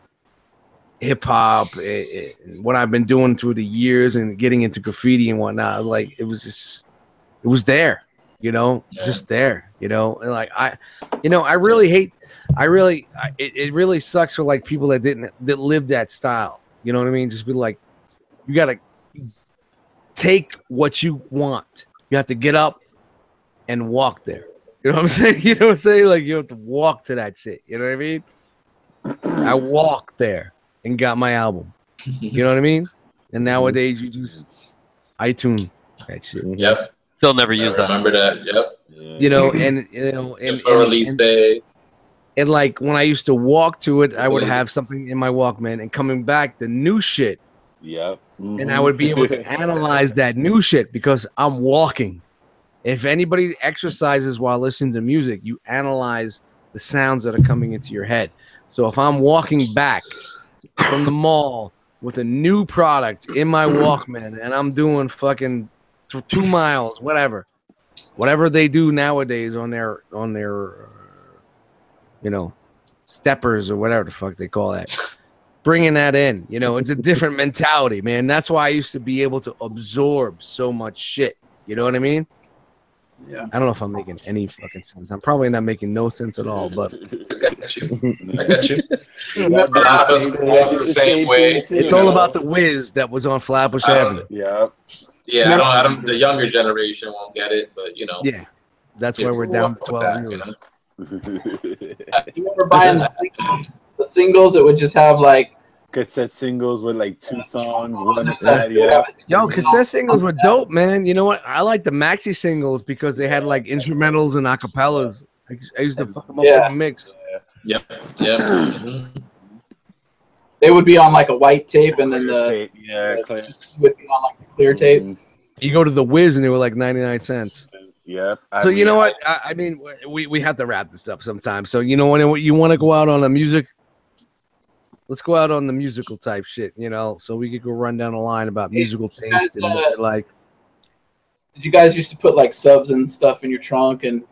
hip hop and what I've been doing through the years, and getting into graffiti and whatnot. Like it was there, you know, just there, you know. And like it really sucks for like people that live that style. You know what I mean? Just be like, you gotta take what you want. You have to get up and walk there. You know what I'm saying? You know what I'm saying? Like you have to walk to that shit. You know what I mean? I walked there and got my album. You know what I mean? And nowadays you just iTunes that shit. Yep. They'll never use that. Remember that? Yep. You know, and release day. And like when I used to walk to it, I would have something in my Walkman, and coming back the new shit. Yep. Mm-hmm. And I would be able to analyze that new shit because I'm walking. If anybody exercises while listening to music, you analyze the sounds that are coming into your head. So if I'm walking back from the mall with a new product in my Walkman, and I'm doing fucking 2 miles, whatever they do nowadays on their you know, steppers or whatever the fuck they call that, bringing that in, you know, it's a different mentality, man. That's why I used to be able to absorb so much shit. You know what I mean? Yeah. I don't know if I'm making any fucking sense. I'm probably not making no sense at all, but I got you. A lot of us grew up the same way. It's all about the whiz that was on Flatbush Avenue. Yeah. Yeah, I don't. The younger generation won't get it, but you know. Yeah, that's why we're down to 12 years. You know? You remember buying the singles? It would just have like cassette singles with like 2 songs, one Yo, side, yeah. Yo, cassette singles were dope, man. You know what? I like the maxi singles because they had like instrumentals and acapellas. I used to fuck them up with a mix. Yep. Mm-hmm. They would be on like a white tape, and then tape, clear. would be on like the clear tape. You go to the Wiz, and they were like 99 cents. Yep. So you know what? I mean, we have to wrap this up sometime. So you know what? You want to go out on a music? Let's go out on the musical type shit. You know, so we could go run down the line about musical taste and what they like. Did you guys used to put like subs and stuff in your trunk and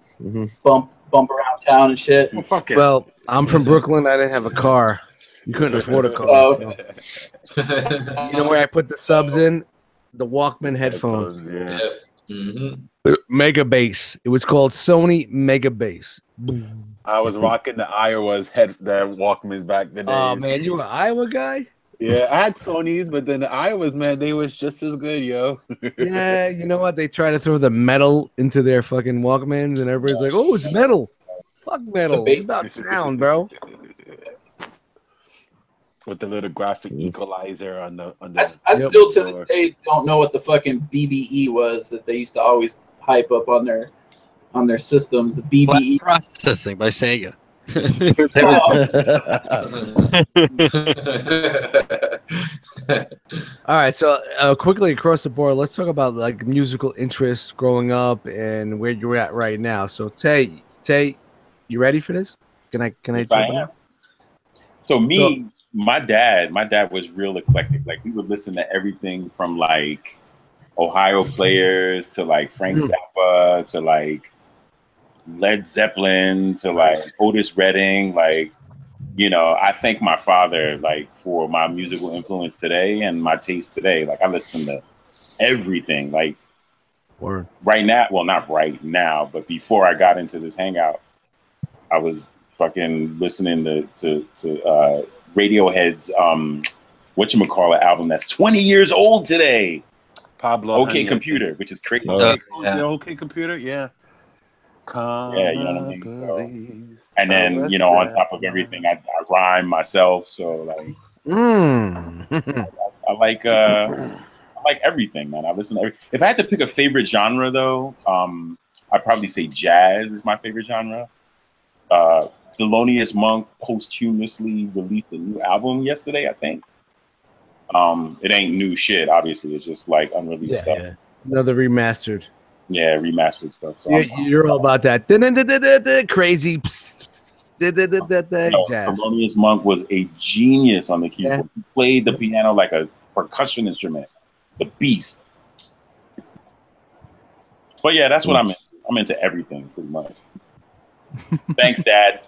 bump around town and shit? Well, fuck it. Well, I'm from Brooklyn. I didn't have a car. You couldn't afford a car. Oh. So. You know where I put the subs in? The Walkman headphones. Yeah. Mega Bass. It was called Sony Mega Bass. I was rocking the Iowa's the Walkmans back in the days. Oh man, you were an Iowa guy? Yeah, I had Sony's, but then the Iowas, man, they was just as good, yo. Yeah, you know what? They try to throw the metal into their fucking Walkmans, and everybody's like, "Oh, it's metal." Fuck metal. It's about sound, bro. With the little graphic equalizer on the. I still to this day don't know what the fucking BBE was that they used to always hype up on their systems. The BBE processing by Sega. All right, so quickly across the board, let's talk about like musical interests growing up and where you're at right now. So Tay, you ready for this? Can I Yes, I am. So my dad was real eclectic. Like we would listen to everything from like Ohio Players to like Frank Zappa to like Led Zeppelin to like Otis Redding. Like, you know, I thank my father like for my musical influence today and my taste today. Like I listen to everything. Like right now, well, not right now, but before I got into this hangout, I was fucking listening to Radiohead's whatchamacallit album that's 20 years old today. Pablo OK Computer, which is crazy. OK Computer, yeah. Yeah, you know what I mean. So, and then, you know, on top of everything, I rhyme myself. So like, I like everyththing, man. I listen to if I had to pick a favorite genre, though, I'd probably say jazz is my favorite genre. Thelonious Monk posthumously released a new album yesterday, I think. It ain't new shit, obviously. It's just like unreleased stuff. Yeah. Another remastered. Yeah, remastered stuff. So you're all about that crazy jazz. Thelonious Monk was a genius on the keyboard. Yeah. He played the piano like a percussion instrument. The beast. But yeah, that's what I'm into. I'm into everything pretty much. Thanks, Dad.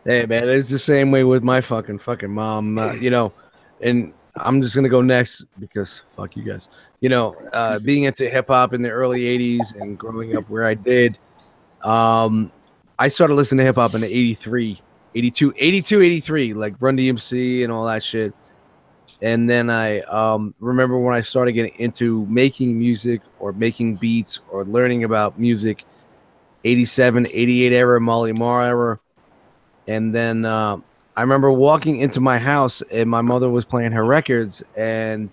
Hey man, it's the same way with my fucking mom. You know, and I'm just gonna go next because fuck you guys. You know, being into hip hop in the early '80s and growing up where I did, I started listening to hip hop in the 82, 83, like Run DMC and all that shit. And then I remember when I started getting into making music or making beats or learning about music, 87, 88 era, Molly Marr era. And then I remember walking into my house and my mother was playing her records and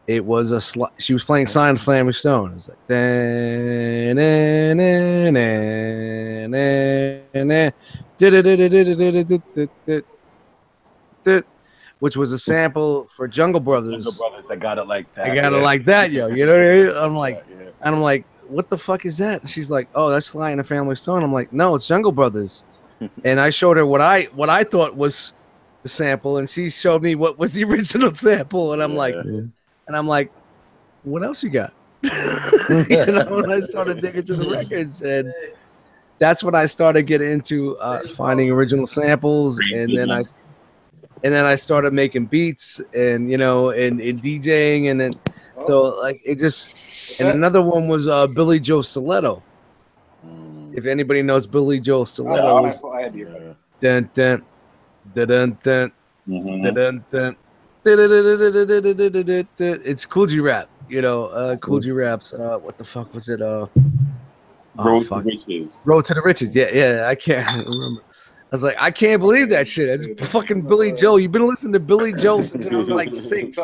it was she was playing Silent Family Stone. It was like which was a sample for Jungle Brothers. Jungle Brothers, I got it like that. I got it like that, yo. You know what I mean? I'm like, and I'm like, what the fuck is that? And she's like, oh, that's Sly and the Family Stone. I'm like, no, it's Jungle Brothers. And I showed her what I thought was the sample, and she showed me what was the original sample. And I'm like, what else you got? You know, when I started digging through the records, and that's when I started getting into finding original samples, and then I started making beats, and you know, and DJing, and then so like it just. And another one was Billy Joe Stiletto. If anybody knows Billy Joe Stiletto, dun dun dun dun dun dun. It's Cool G Rap, you know. Cool G Rap's what the fuck was it? Road to Riches. Road to the Riches. Yeah. I can't remember. I was like, I can't believe that shit. It's fucking Billy Joel. You've been listening to Billy Joel since I was like 6.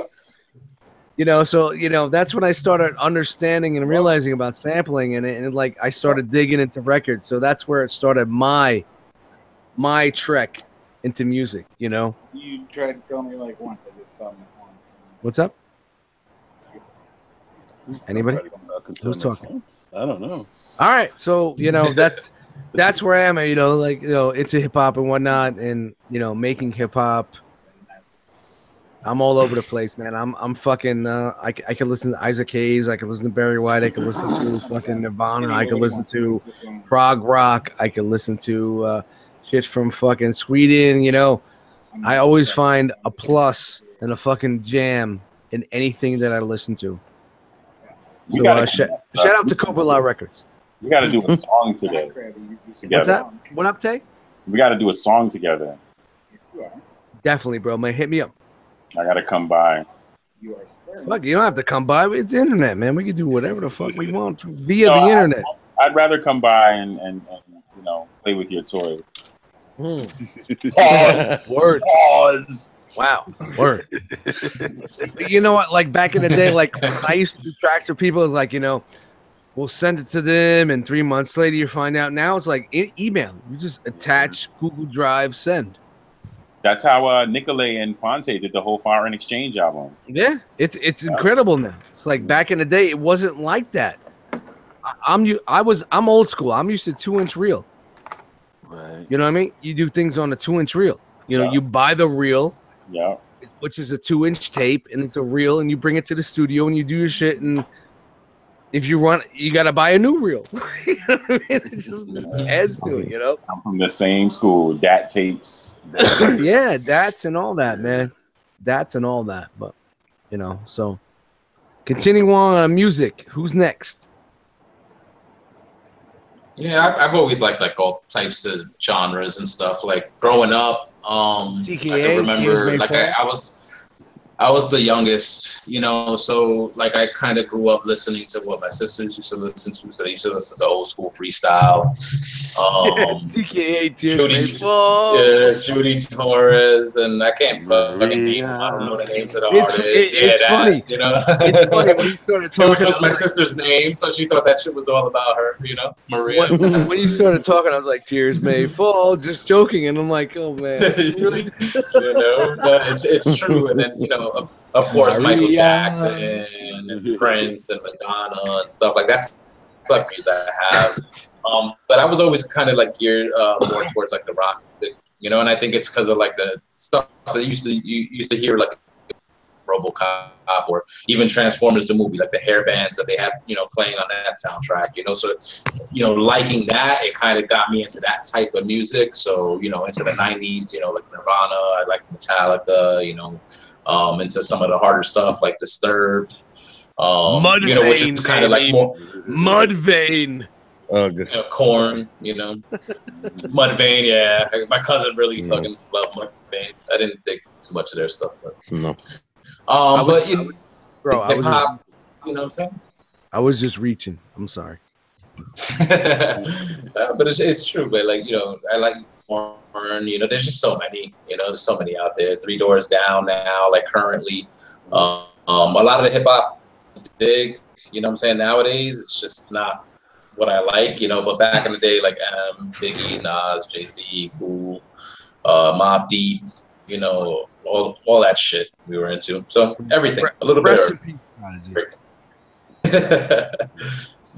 So that's when I started understanding and realizing about sampling, and like I started digging into records. So that's where it started my trek into music. You tried to tell me like once. I just saw him once. What's up? Anybody? Who's talking? I don't know. All right, so that's where I am. Into hip hop and whatnot, and making hip hop. I'm all over the place, man. I'm fucking. I can listen to Isaac Hayes. I can listen to Barry White. I can listen to fucking Nirvana. I can listen to prog rock. I can listen to shit from fucking Sweden. I always find a plus and a fucking jam in anything that I listen to. So shout out to Cobra Records. We got to do a song today. What's that? What up, Tay? We got to do a song together. Definitely, bro. Man, hit me up. I got to come by. Fuck, you don't have to come by. It's the internet, man. We can do whatever the fuck we want via the internet. I'd rather come by and play with your toys. Pause. Word. Pause. Wow. Word. You know what? Like back in the day, like when I used to do tracks for people, it's like, we'll send it to them, and 3 months later you find out. Now it's like email. You just attach Google Drive, send. That's how Nicolay and Fonte did the whole Foreign Exchange album. Yeah, it's incredible now. It's like back in the day, it wasn't like that. I'm old school. I'm used to 2-inch reel. Right. You know what I mean? You do things on a 2-inch reel. You buy the reel. Yeah. Which is a 2-inch tape, and it's a reel, and you bring it to the studio and you do your shit. And if you run, you got to buy a new reel. You know what I mean? It just adds to it, I'm from the same school, DAT tapes. Yeah, DATs and all that, man. DATs and all that. But, so continue on music. Who's next? Yeah, I've always liked like all types of genres and stuff. Like growing up, TKA, I can remember like I was the youngest, so like I kind of grew up listening to what my sisters used to listen to. So they used to listen to old school freestyle. TKA, Judy Torres, and I can't fucking name them. I don't know the names of the artists. It's funny. It's funny when you started talking. Which was my sister's name, so she thought that shit was all about her, Maria. When you started talking, I was like, "Tears may fall," just joking, and I'm like, "Oh man." Really? It's true, and then of course, Michael Jackson and Prince and Madonna and stuff like that's like music I have. But I was always kind of like geared more towards like the rock, and I think it's because of like the stuff that you used to hear like RoboCop or even Transformers the movie, like the hair bands that they have, playing on that soundtrack. So liking that, it kind of got me into that type of music. So into the '90s, like Nirvana, I like Metallica, into some of the harder stuff like Disturbed, Mudvayne, which is kind of like more Mudvayne. Oh, good. Corn, Mudvayne. Yeah, my cousin really fucking loved Mudvayne. I didn't dig too much of their stuff, but no. But hip hop, you know what I'm saying? I was just reaching. I'm sorry. But it's true. But like I like Corn. There's just so many. There's so many out there. 3 Doors Down now. Like currently, a lot of the hip hop dig. What I'm saying? Nowadays, it's just not what I like. But back in the day, like Biggie, Nas, Jay-Z, Boo, Mobb Deep. All that shit we were into. So everything, a little bit of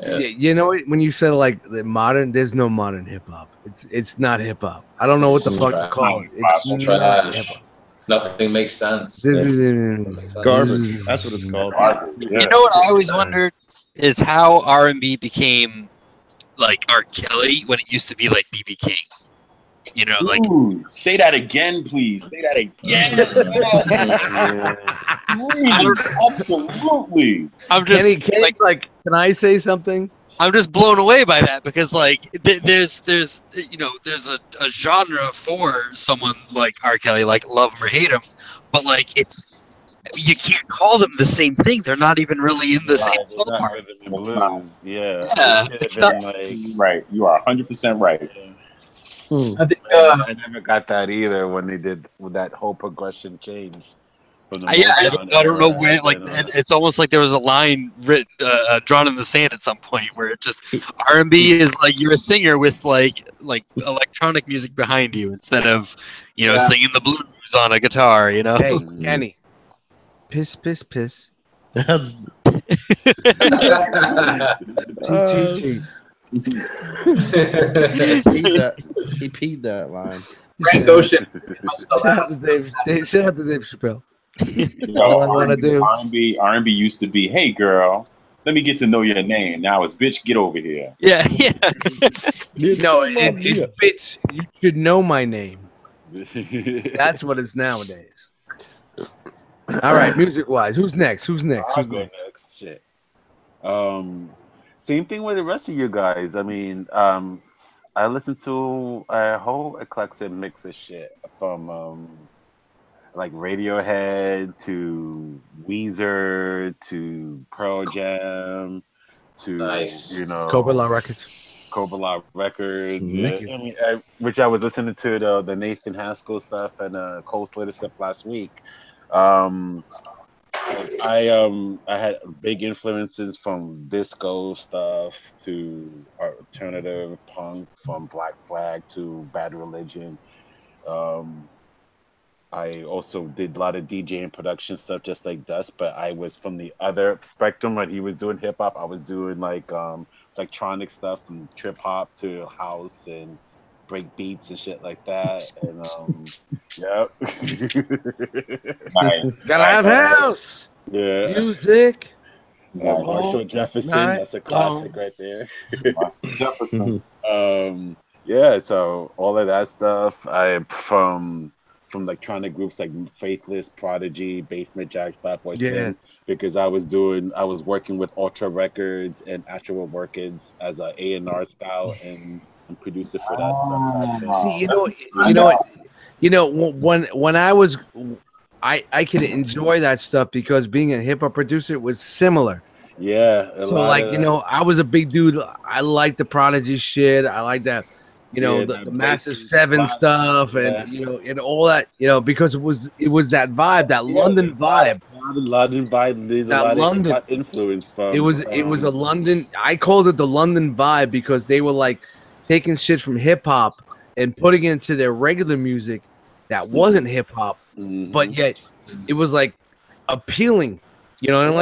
Yeah. When you said like the modern, there's no modern hip hop. It's not hip hop. I don't know what the fuck to call it. It's not hip hop. Nothing makes sense. Garbage. That's what it's called. You know what I always wondered is how R&B became like R. Kelly when it used to be like B.B. King. Ooh, say that again, please. Say that again. Absolutely. I'm just can I say something? I'm just blown away by that because like there's a genre for someone like R. Kelly, like love him or hate him, but like it's you can't call them the same thing. They're not even really in the same They're not ballpark. rhythm and blues. Yeah, Yeah, it it's should have not. been like. Right. You are 100% right. I think I never got that either when they did with that whole progression change from the Motown I don't know era. where. Like, And, it's almost like there was a line written, drawn in the sand at some point where it just R&B is like you're a singer with like electronic music behind you instead of singing the blues on a guitar. You know. Hey, Kenny. Piss, piss, piss. That's T. he peed that line. Frank Ocean. Shout out to Dave. Shout out to Dave Chappelle. You All I know, want to do. R&B used to be, hey girl, let me get to know your name. Now it's bitch, get over here. Yeah. No, it's bitch. You should know my name. That's what it's nowadays. All right, music wise, who's next? I'll go next. Shit. Same thing with the rest of you guys. I mean, I listened to a whole eclectic mix of shit from like Radiohead to Weezer to Pearl Jam to Cobra La Records. Yeah. I mean, which I was listening to the Nathan Haskell stuff and Cole Slater stuff last week. I had big influences from disco stuff to alternative punk, from Black Flag to Bad Religion. I also did a lot of DJ and production stuff, just like Dust, but I was from the other spectrum. When he was doing hip hop, I was doing like electronic stuff, from trip hop to house and break beats and shit like that. And yep. Nice. Gotta have house. Yeah. Music. Marshall Jefferson, that's a classic right there. Yeah, so all of that stuff. I from electronic groups like Faithless, Prodigy, Basement Jaxx, Fatboy Slim, because I was working with Ultra Records and Actual Records as a A&R style and producer for that stuff. See, when I was, I could enjoy that stuff because being a hip hop producer was similar. Yeah. So like, I was a big dude. I like the Prodigy shit. I like that. The Massive 7 stuff and and all that, because it was that vibe, that London vibe. London vibe. There's a lot of influence from it was a London. I called it the London vibe because they were like taking shit from hip hop and putting it into their regular music that wasn't hip hop, but yet it was like appealing, it was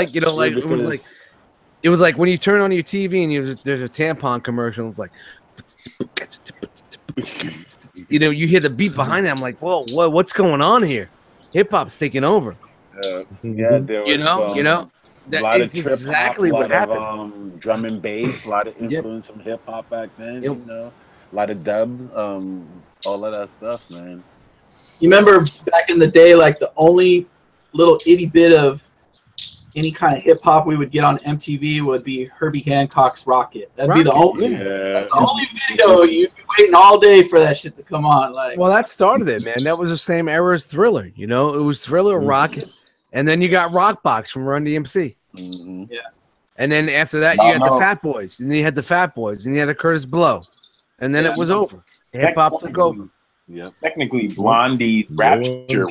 like when you turn on your TV and there's a tampon commercial. It's like, you hear the beat behind it. I'm like, whoa, what's going on here? Hip hop's taking over. Yeah, there was a lot of trip exactly hop, what happened. Of drum and bass, a lot of influence from hip hop back then. A lot of dub, all of that stuff, man. You remember back in the day, like the only little itty bit of any kind of hip hop we would get on MTV would be Herbie Hancock's Rocket. That'd be the only video. You'd be waiting all day for that shit to come on. Like, well, that started it, man. That was the same era as Thriller. It was Thriller, Rocket, and then you got Rockbox from Run DMC. Yeah. And then after that, you had the Fat Boys, and then you had the Fat Boys, and you had the Curtis Blow, and then it was over. Hip hop took over. Yeah. Technically, Blondie's Rapture.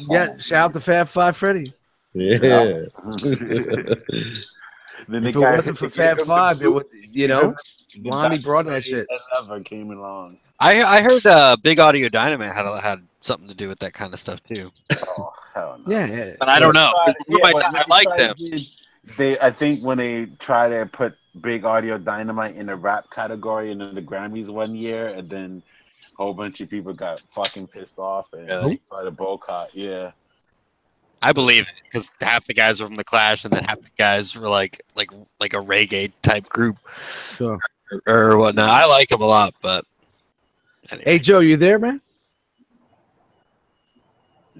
Yeah. Shout out to Fab Five Freddy. Yeah. Then if it wasn't for Fab Five, it would, Blondie brought that shit. Never came along. I heard Big Audio Dynamite had something to do with that kind of stuff too. Oh, hell no. Yeah. But I don't know. I like them. I think when they try to put Big Audio Dynamite in the rap category and in the Grammys one year, and then a whole bunch of people got fucking pissed off and tried to boycott. Yeah. I believe it because half the guys were from the Clash, and then half the guys were like a reggae type group, or whatnot. I like them a lot, but anyway. Hey Joe, you there, man?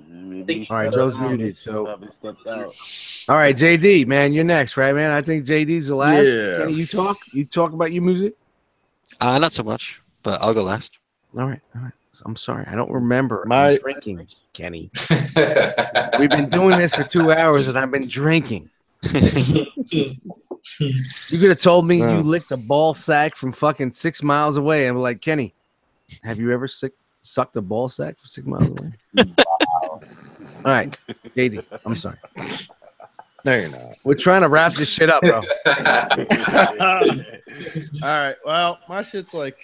Maybe all right, Joe's muted. So, all right, JD, man, you're next, right, man? I think JD's the last. Yeah. Kenny, you talk about your music. Not so much, but I'll go last. All right. I'm sorry. I don't remember. I'm drinking, Kenny. We've been doing this for 2 hours, and I've been drinking. You could have told me you licked a ball sack from fucking 6 miles away, and I'm like, Kenny, have you ever sucked a ball sack from 6 miles away? Wow. All right, JD, I'm sorry. No, you're not. We're trying to wrap this shit up, bro. All right. Well, my shit's like,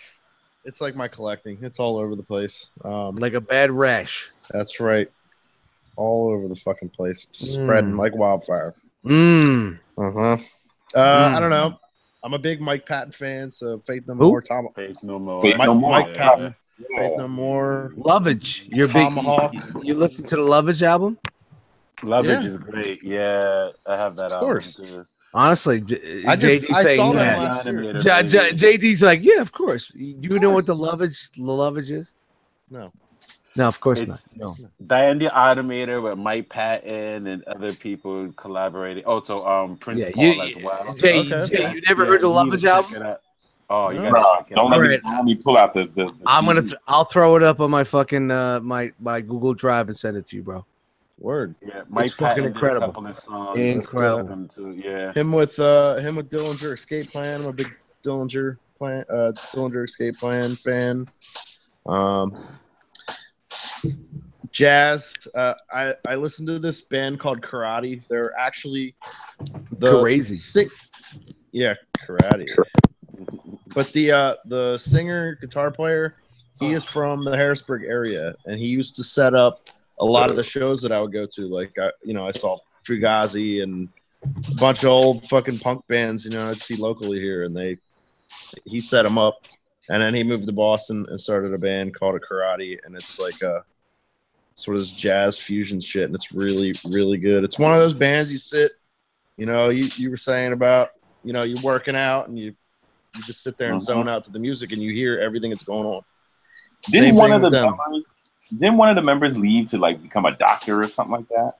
it's like my collecting. It's all over the place. Like a bad rash. That's right. All over the fucking place. Just spreading like wildfire. I don't know. I'm a big Mike Patton fan, so Faith No More. Faith No More. Mike Patton. Faith No More. Lovage. You're Tomahawk. big. You listen to the Lovage album? Lovage is great. Yeah, I have that album. Of course. Too. Honestly, JD's saying that. JD's like, yeah, of course. You know what the Lovage is? No. No, of course not. No. Diane the Automator with Mike Patton and other people collaborating. Also, Prince Paul as well. Jay, you never heard the Lovage album? Oh, you gotta check it out. Don't let me pull out the I'll throw it up on my fucking my Google Drive and send it to you, bro. Word. Yeah, Mike it's fucking incredible. Incredible. Too. Yeah. Him with Dillinger Escape Plan. I'm a big Dillinger Escape Plan fan. Jazz. I listened to this band called Karate. They're actually crazy. Karate. But the singer, guitar player, he is from the Harrisburg area, and he used to set up a lot of the shows that I would go to. Like I saw Fugazi and a bunch of old fucking punk bands, I'd see locally here, and he set them up, and then he moved to Boston and started a band called Karate, and it's like sort of this jazz fusion shit, and it's really, really good. It's one of those bands you sit, you were saying about, you're working out and you just sit there and zone out to the music and you hear everything that's going on. Didn't one of the members leave to like become a doctor or something like that?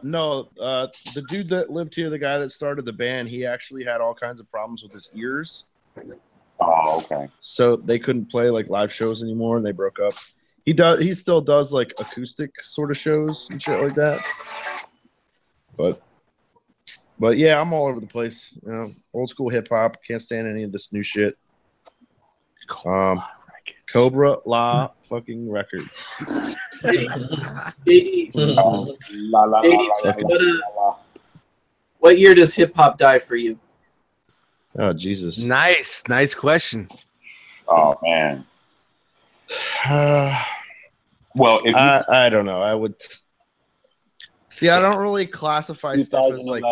No. The dude that lived here, the guy that started the band, he actually had all kinds of problems with his ears. Oh, okay. So they couldn't play like live shows anymore, and they broke up. He still does like acoustic sort of shows and shit like that. But yeah, I'm all over the place. Old school hip hop. Can't stand any of this new shit. Cobra La fucking Records. What year does hip hop die for you? Oh Jesus! Nice question. Oh man. Well, I don't know. I would see. I don't really classify stuff as like.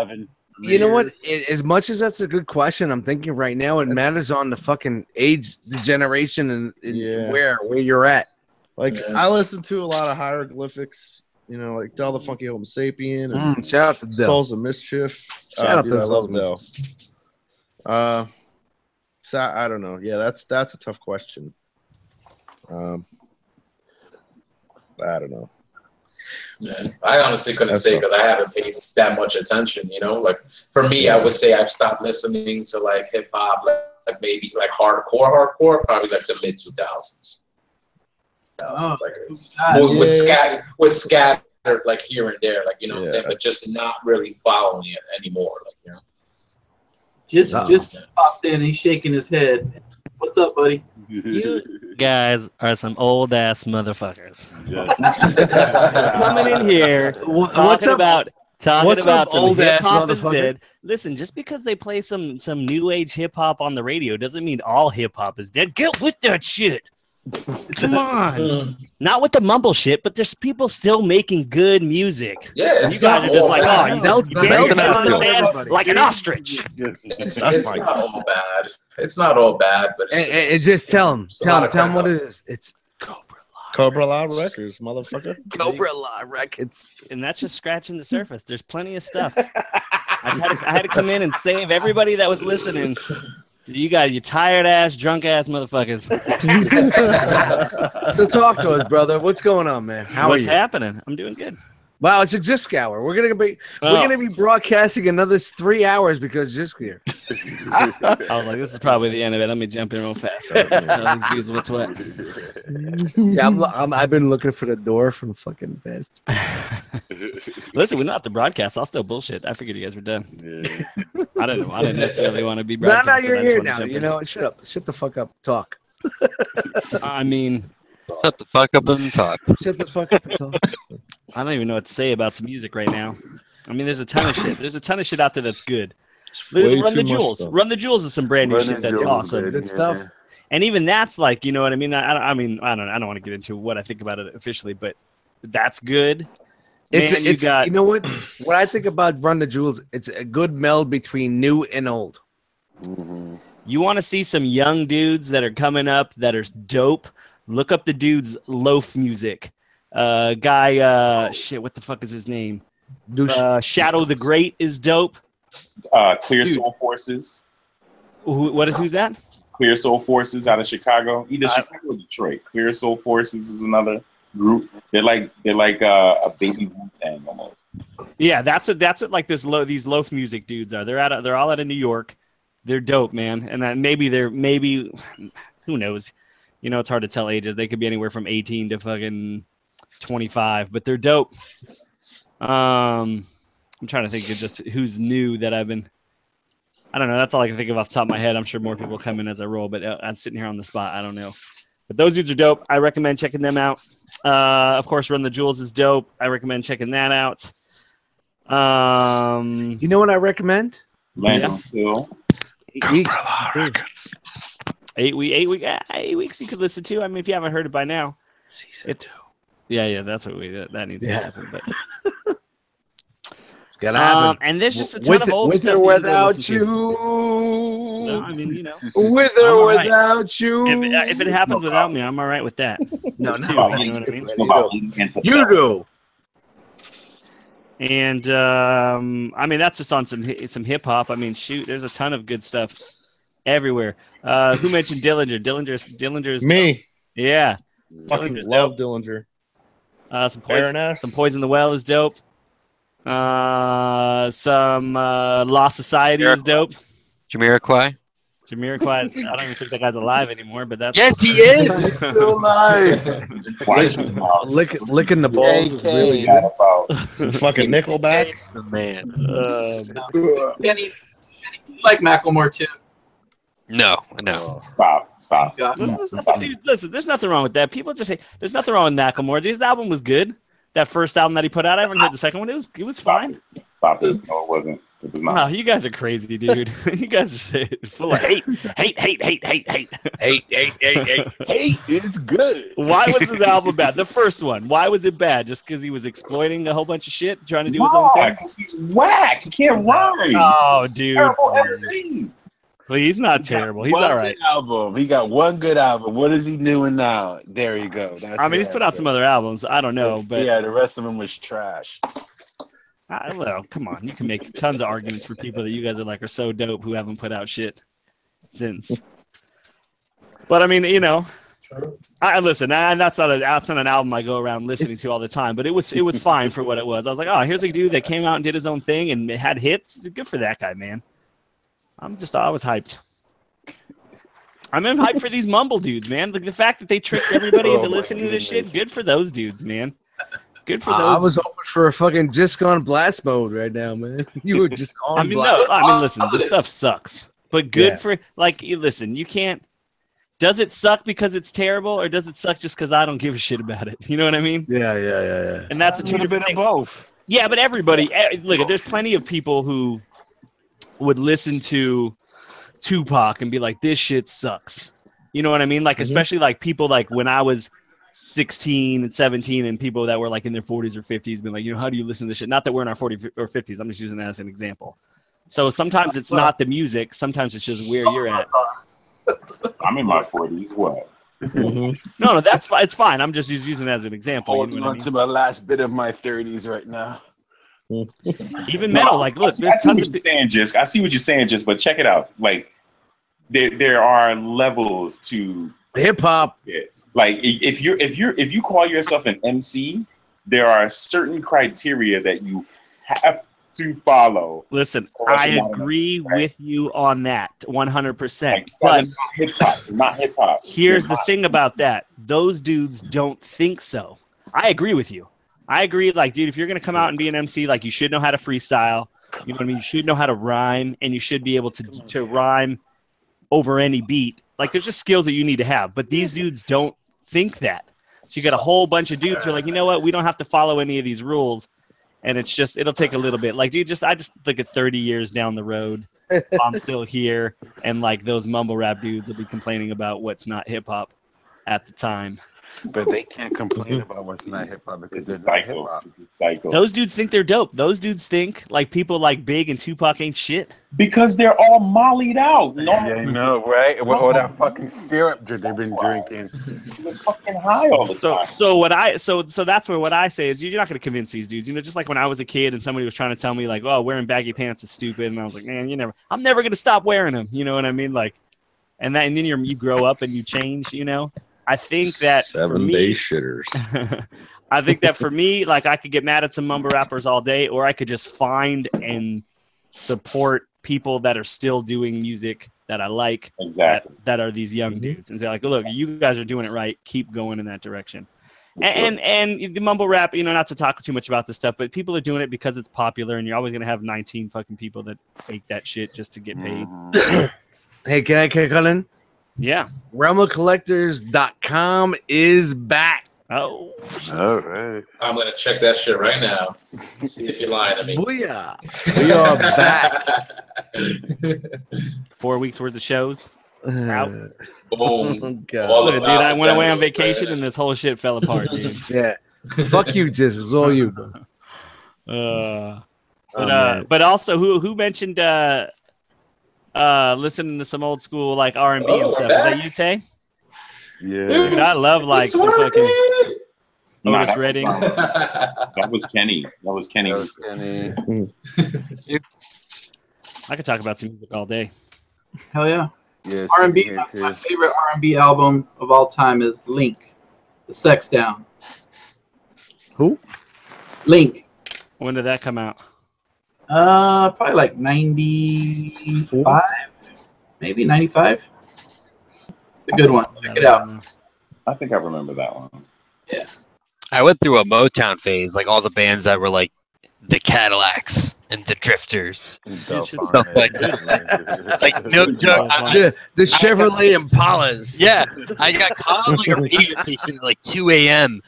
You know what? As much as that's a good question, I'm thinking right now it matters on the fucking age, the generation, and where you're at. Like I listen to a lot of hieroglyphics. Like Del the Funky Homo Sapien and shout out to Del. Souls of Mischief. Shout out to I love Del. So I don't know. Yeah, that's a tough question. I don't know. Yeah, I honestly couldn't say because I haven't paid that much attention. Like for me, I would say I've stopped listening to like hip hop, like maybe like hardcore, probably like the mid 2000s. With scattered like here and there, like what I'm saying, but just not really following it anymore. Like just popped in. He's shaking his head. What's up, buddy? You guys are some old ass motherfuckers. Coming in here, talking about some old hip hop is dead. Listen, just because they play some new age hip hop on the radio doesn't mean all hip hop is dead. Get with that shit. Come on. Not with the mumble shit, but there's people still making good music. Yeah, you guys are just like, you can't understand like an ostrich. It's not all bad. It's not all bad, but just tell them what it is. It's Cobra La Records, motherfucker. Cobra La Records. And that's just scratching the surface. There's plenty of stuff. I had to come in and save everybody that was listening. You guys, you tired ass, drunk ass motherfuckers. So talk to us, brother. What's going on, man? What's happening? I'm doing good. Wow, it's a Jisk hour. We're gonna be broadcasting another 3 hours because Jisk here. I was like, this is probably the end of it. Let me jump in real fast. What's what? Yeah, I've been looking for the door from fucking fast. Listen, we don't have to broadcast. I'll still bullshit. I figured you guys were done. Yeah. I didn't necessarily want to be broadcasting. No, you're here now. You know, shut up. Shut the fuck up. Talk. I mean, shut the fuck up and talk. Shut the fuck up and talk. I don't even know what to say about some music right now. I mean, there's a ton of shit. There's a ton of shit out there that's good. Run the Jewels. Run the Jewels is some brand new shit that's awesome. Good stuff. And even that's like, you know what I mean? I don't want to get into what I think about it officially, but that's good. You know what? When I think about Run the Jewels, it's a good meld between new and old. Mm-hmm. You want to see some young dudes that are coming up that are dope? Look up the dude's loaf music. What the fuck is his name? Shadow the Great is dope. Clear Soul Forces. Who's that? Clear Soul Forces out of Chicago. Either Chicago or Detroit. Clear Soul Forces is another group. They're like a baby Wu-Tang almost. Yeah, that's what like these loaf music dudes are. They're all out of New York. They're dope, man. And maybe who knows? You know, it's hard to tell ages. They could be anywhere from 18 to fucking 25, but they're dope. I'm trying to think of just who's new that I've been. I don't know. That's all I can think of off the top of my head. I'm sure more people come in as I roll, but I'm sitting here on the spot. I don't know. But those dudes are dope. I recommend checking them out. Of course, Run the Jewels is dope. I recommend checking that out. You know what I recommend? Land on Hill. 8 weeks. 8 weeks you could listen to. I mean, if you haven't heard it by now. Season 2. Yeah, that's what that needs to happen. But it's gonna happen. And there's just a ton of old with stuff. With or without you. No, I mean, you know. With or without you. If it happens without me, I'm all right with that. No, you know what I mean? You do. And I mean, that's just on some hip hop. I mean, shoot, there's a ton of good stuff everywhere. Who mentioned Dillinger? Dillinger's me. Yeah, fucking love Dillinger. Some Poison the Well is dope. Some Lost Society is dope. Jamiroquai. I don't even think that guy's alive anymore, but that's yes, he is. He's still alive. Licking the balls is really good. Some fucking Nickelback. The man. Kenny, like Macklemore too. No. Stop. Listen, there's nothing wrong with that. People just say there's nothing wrong with Macklemore. His album was good. That first album that he put out, I haven't heard the second one. It was fine. Stop this. No, it wasn't. It was not. Wow, you guys are crazy, dude. You guys are full of hate. Hate is good. Why was his album bad? The first one. Why was it bad? Just because he was exploiting a whole bunch of shit, trying to do his own thing? Because he's whack. He can't rhyme. Oh, dude. Terrible MC. Well, he's not terrible. He's all right. He got one good album. What is he doing now? There you go. He's put out some other albums. I don't know, but yeah, the rest of them was trash. Well, come on. You can make tons of arguments for people that you guys are so dope who haven't put out shit since. But I mean, you know, listen. That's not an album I go around listening to all the time. But it was fine for what it was. I was like, oh, here's a dude that came out and did his own thing and it had hits. Good for that guy, man. I was hyped. I'm hyped for these mumble dudes, man. The fact that they tricked everybody into listening to this shit. Good for those dudes, man. Good for those. I was hoping for a fucking just on blast mode right now, man. You were just on blast. Listen, this stuff sucks. But good for, listen, you can't. Does it suck because it's terrible, or does it suck just because I don't give a shit about it? You know what I mean? Yeah. And that's a little bit of both. Yeah, but everybody, look, there's plenty of people who would listen to Tupac and be like, this shit sucks. You know what I mean? Like, especially like people like when I was 16 and 17 and people that were like in their 40s or 50s been like, you know, how do you listen to this shit? Not that we're in our 40s or 50s. I'm just using that as an example. So sometimes it's not the music. Sometimes it's just where you're at. I'm in my 40s. What? No, that's fine. It's fine. I'm just using it as an example. Holding on to my last bit of my 30s right now. Even metal, like, look, there's tons of I see what you're saying, just but check it out. Like, there are levels to hip hop. Like, if you call yourself an MC, there are certain criteria that you have to follow. Listen, I agree with you on that 100%. Like, but not hip hop. Here's the thing about that. Those dudes don't think so. I agree with you. I agree. Like, dude, if you're going to come out and be an MC, like, you should know how to freestyle. You know what I mean? You should know how to rhyme, and you should be able to rhyme over any beat. Like, there's just skills that you need to have. But these dudes don't think that. So you got a whole bunch of dudes who are like, you know what? We don't have to follow any of these rules. And it's just, it'll take a little bit. Like, dude, I just look at 30 years down the road. I'm still here. And, like, those mumble rap dudes will be complaining about what's not hip hop at the time. But they can't complain about what's not hip hop because it's not hip hop. Those dudes think they're dope. Those dudes think like people like Big and Tupac ain't shit. Because they're all mollied out. Yeah, you know, right? All that fucking syrup that they've been drinking. They're fucking high all the time. So that's what I say is you're not going to convince these dudes. You know, just like when I was a kid and somebody was trying to tell me like, oh, wearing baggy pants is stupid, and I was like, man, I'm never going to stop wearing them. You know what I mean? Like, and then you grow up and you change. You know. I think that 7 day shitters. I think that for me, like I could get mad at some mumble rappers all day, or I could just find and support people that are still doing music that I like, that are these young dudes, and say like, look, you guys are doing it right. Keep going in that direction. And the mumble rap, you know, not to talk too much about this stuff, but people are doing it because it's popular, and you're always gonna have 19 fucking people that fake that shit just to get paid. Hey, can I cut in? Yeah. RealmofCollectors.com is back. Oh. All right. I'm going to check that shit right now. See if you're lying to me. Booyah. We are back. 4 weeks worth of shows. Out. Boom. God. Dude, I went away on vacation and this whole shit fell apart, dude. Yeah. Fuck you, Jiz. It's all you. But also, who mentioned listening to some old school like R&B and stuff? Is that you, Tay? Yeah. Dude, I love like some fucking Otis Redding. That was Kenny. I could talk about some music all day. Hell yeah. Yes, R&B. My favorite R&B album of all time is Link, The Sex Down. Who? Link. When did that come out? Probably like 95, maybe 95. It's a good one. Check it out. I think I remember that one. Yeah. I went through a Motown phase, like all the bands that were like the Cadillacs and the Drifters, stuff like that. Like no joke. The Chevrolet Impalas. Yeah, I got caught on like a radio station at like 2 a.m.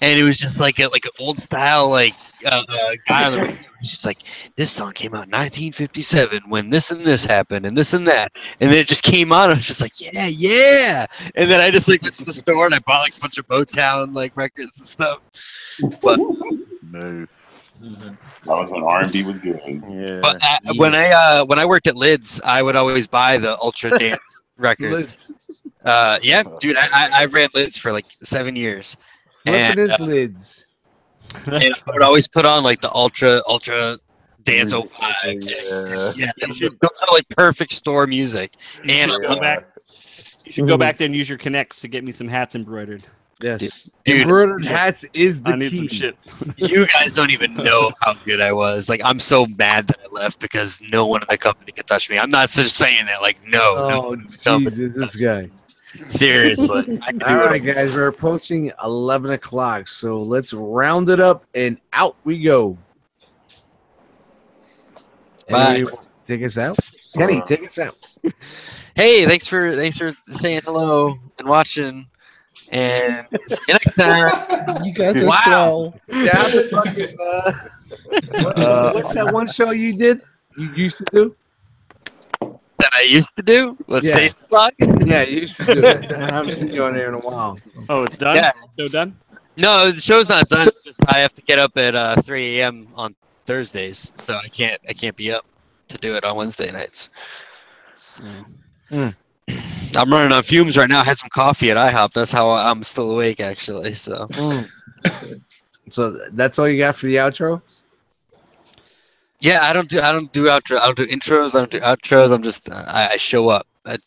and it was just like an old style like guy on the radio. It's just like, this song came out in 1957 when this and this happened and this and that, and then it just came on. And I was just like, yeah, and then I just like went to the store and I bought like a bunch of Motown like records and stuff. But that was when R&B was good. Yeah. But when I worked at Lids, I would always buy the Ultra Dance records. Yeah, dude, I ran Lids for like 7 years. Look at Lids. And I would always put on like the Ultra Dance 05. Yeah, those are like perfect store music. And You should go back there and use your connects to get me some hats embroidered. Yes, dude, embroidered hats is the I need key. some shit. You guys don't even know how good I was. Like, I'm so mad that I left because no one in the company could touch me. I'm not just saying that. Like, no. Jesus, this guy. Seriously. All right, guys, we're approaching 11 o'clock, so let's round it up and out we go. Bye. Take us out, Kenny. Take us out. Hey, thanks for saying hello and watching. And see you next time. You guys are slow. What's that one show you did? You used to do? That I used to do? Let's say slug? Yeah, you used to do it. I haven't seen you on there in a while. Oh, it's done? Yeah. Show done? No, the show's not done. It's just I have to get up at 3 a.m. on Thursdays, so I can't be up to do it on Wednesday nights. I'm running on fumes right now. I had some coffee at IHOP. That's how I'm still awake, actually. So, so that's all you got for the outro? Yeah, I don't do outro. I don't do intros. I don't do outros. I'm just I show up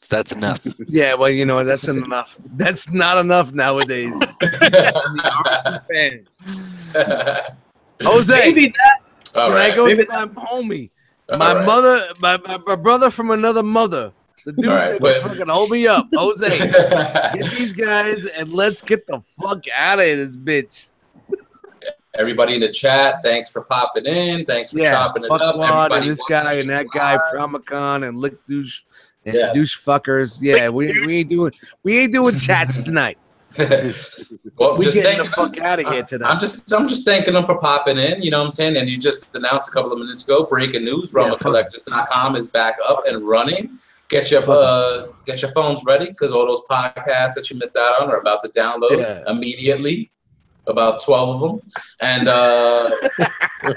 That's enough. Yeah, well, you know, that's enough. That's not enough nowadays. I'm the Arsenal fan. Jose, Maybe that. can I go to my homie? My mother, my brother from another mother. The dude that can fucking hold me up. Jose, get these guys and let's get the fuck out of this bitch. Everybody in the chat, thanks for popping in. Thanks for chopping it up. Everybody and this guy and that guy, Pramacon and Lick Douche and douche fuckers. Yeah, we ain't doing chats tonight. Well, we just getting the fuck out of here tonight. I'm just thanking them for popping in. You know what I'm saying? And you just announced a couple of minutes ago, breaking news: RummaCollectors.com is back up and running. Get your phones ready because all those podcasts that you missed out on are about to download immediately. About 12 of them, and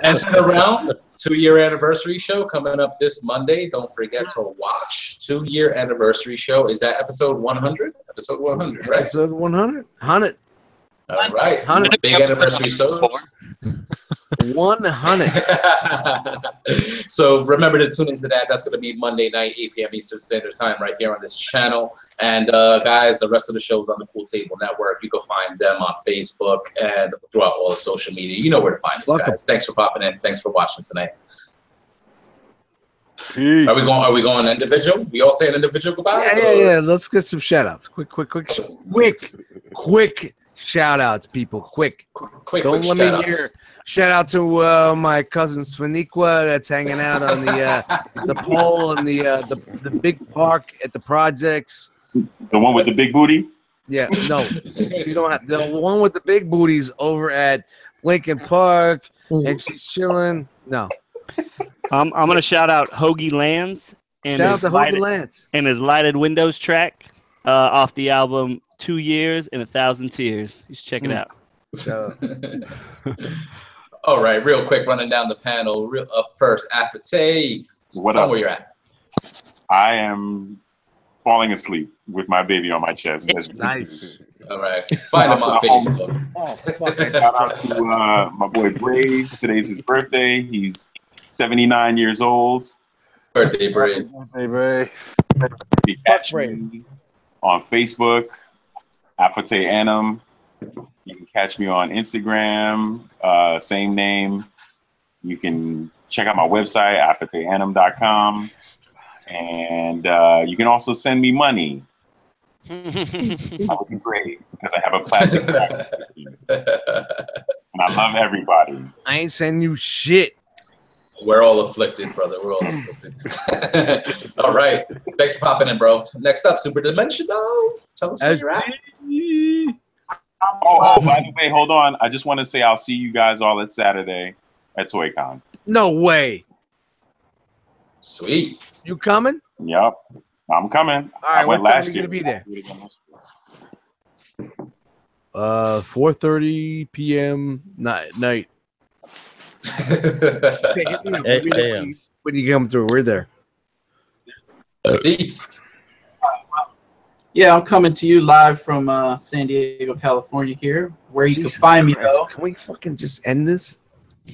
enter around 2-year anniversary show coming up this Monday. Don't forget to watch 2-year anniversary show. Is that episode 100? Episode 100, right? Episode 100. 100. All right. 100. Big anniversary shows. 100. So remember to tune into that. That's going to be Monday night, 8 p.m. Eastern Standard Time right here on this channel. And guys, the rest of the shows on the Pool Table Network, you can find them on Facebook and throughout all the social media. You know where to find us, guys. Thanks for popping in. Thanks for watching tonight. Peace. Are we going individual? We all saying individual goodbyes? Yeah. Let's get some shout outs. Quick shout outs, people. Quick. Don't let me hear. Shout out to my cousin Swaniqua that's hanging out on the pole and the big park at the projects. The one with the big booty? Yeah, no. She don't have the one with the big booties over at Lincoln Park and she's chilling. No. I'm gonna shout out Hoagie Lands and and his Lighted Windows track off the album 2 Years and 1,000 Tears. You should check it out. All right, real quick, running down the panel. Up first, Afate. Tell me where you're at. I am falling asleep with my baby on my chest. Nice. All right. Find him on Facebook. Shout out to my boy Brave. Today's his birthday. He's 79 years old. Birthday, Brave. Hey, Brave. You catch me on Facebook, Afate Anum. You can catch me on Instagram, same name. You can check out my website, afateanum.com. And you can also send me money. That would be great because I have a plastic bag. And I love everybody. I ain't sending you shit. We're all afflicted, brother. We're all afflicted. All right. Thanks for popping in, bro. Next up, Super Dimensional. Tell us where you're at. Oh, by the way, hold on. I just want to say I'll see you guys all at Saturday at ToyCon. No way. Sweet. You coming? Yep. I'm coming. All right, I went what time last are you year. gonna be there? 4:30 p.m. night. 8 a.m. When you come through, we're there. Steve. Yeah, I'm coming to you live from San Diego, California here, where you can find me, though. Can we fucking just end this?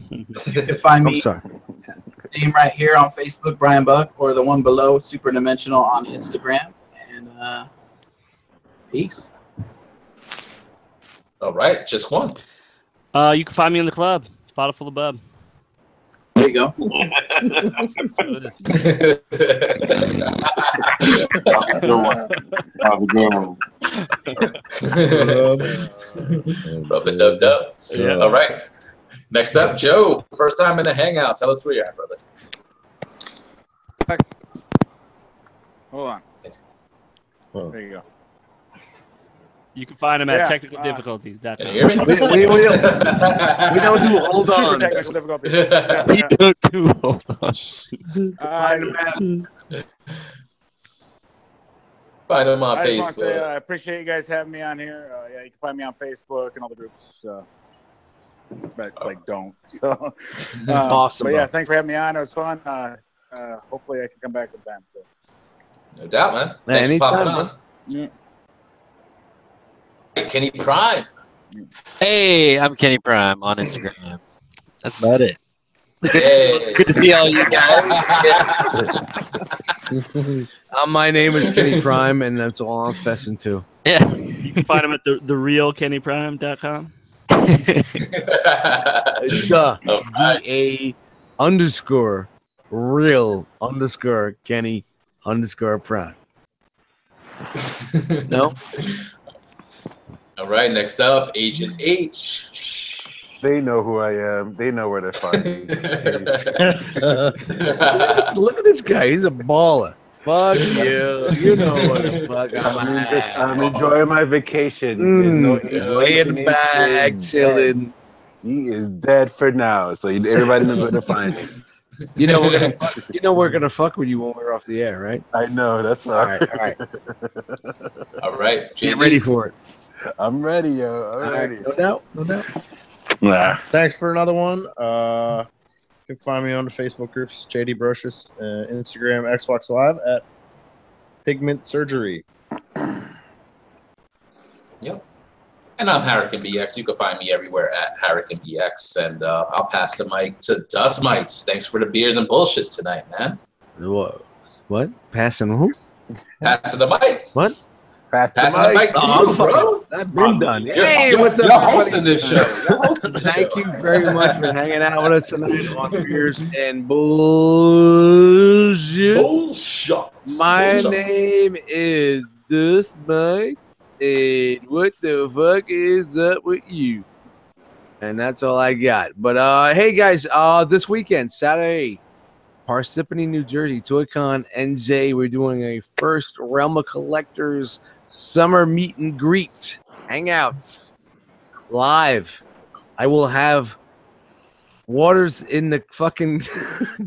You can find me name right here on Facebook, Brian Buck, or the one below, Super Dimensional on Instagram. And peace. All right, just one. You can find me in the club, Bottle Full of Bub. There you go. Rub a dub dub. Yeah. All right. Next up, Joe. First time in the hangout. Tell us where you're at, brother. Hold on. There you go. You can find him at technicaldifficulties.com. Can you hear me? We don't do hold on. Technical difficulties. We don't do hold on. Find him at. Find him on I just want to say Facebook. I appreciate you guys having me on here. Yeah, you can find me on Facebook and all the groups. But don't. So Awesome. But yeah, bro. thanks for having me on. It was fun. Hopefully I can come back sometime. So. No doubt, man. Thanks for anytime, popping on. Yeah. Kenny Prime. Hey, I'm Kenny Prime on Instagram. That's about it. Hey. Good to see all you guys. My name is Kenny Prime, and that's all I'm fessing to. Yeah. You can find him at therealkennyprime.com. DA_real_Kenny_Prime. No? All right, next up, Agent H. They know who I am. They know where to find me. Look at this guy. He's a baller. Fuck you. You know what the fuck I'm enjoying my vacation. Laying back, chilling. He is dead for now, so everybody knows where to find me. You know we're gonna fuck with you when we're off the air, right? I know, that's fine. All right. All right. Get ready for it. I'm ready, yo. I'm ready. No doubt. Nah. Thanks for another one. You can find me on the Facebook groups, JD Brocious, Instagram, Xbox Live at Pigment Surgery. Yep. And I'm Harrican BX. You can find me everywhere at Harrican BX. And I'll pass the mic to Dust Mites. Thanks for the beers and bullshit tonight, man. Whoa. What? Passing who? Passing the mic. What? Passing the mic to you, bro. I've been done. Hey, what's up? You're hosting this show. Thank you very much for hanging out with us tonight on Beers and Bullshit. Bullshucks. My name is Dust Mites, and what the fuck is up with you? And that's all I got. But hey guys, this weekend, Saturday, Parsippany, New Jersey, ToyCon NJ. We're doing a first Realm of Collectors summer meet and greet, hangouts, live. I will have waters in the fucking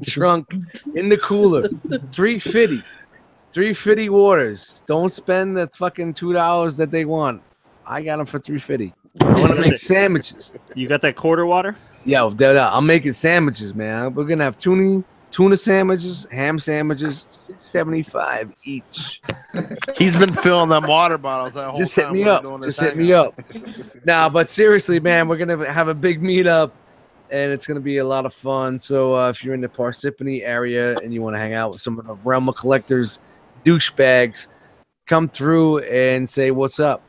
trunk, in the cooler. 350 waters. Don't spend the fucking $2 that they want. I got them for $3.50. I want to make sandwiches. You got that quarter water? Yeah, I'm making sandwiches, man. We're gonna have tuna sandwiches, ham sandwiches, $6.75 each. He's been filling them water bottles that whole Just time. hit me up. Nah, but seriously, man, we're gonna have a big meetup, and it's gonna be a lot of fun. So if you're in the Parsippany area and you want to hang out with some of the Realm of Collectors douchebags, come through and say what's up.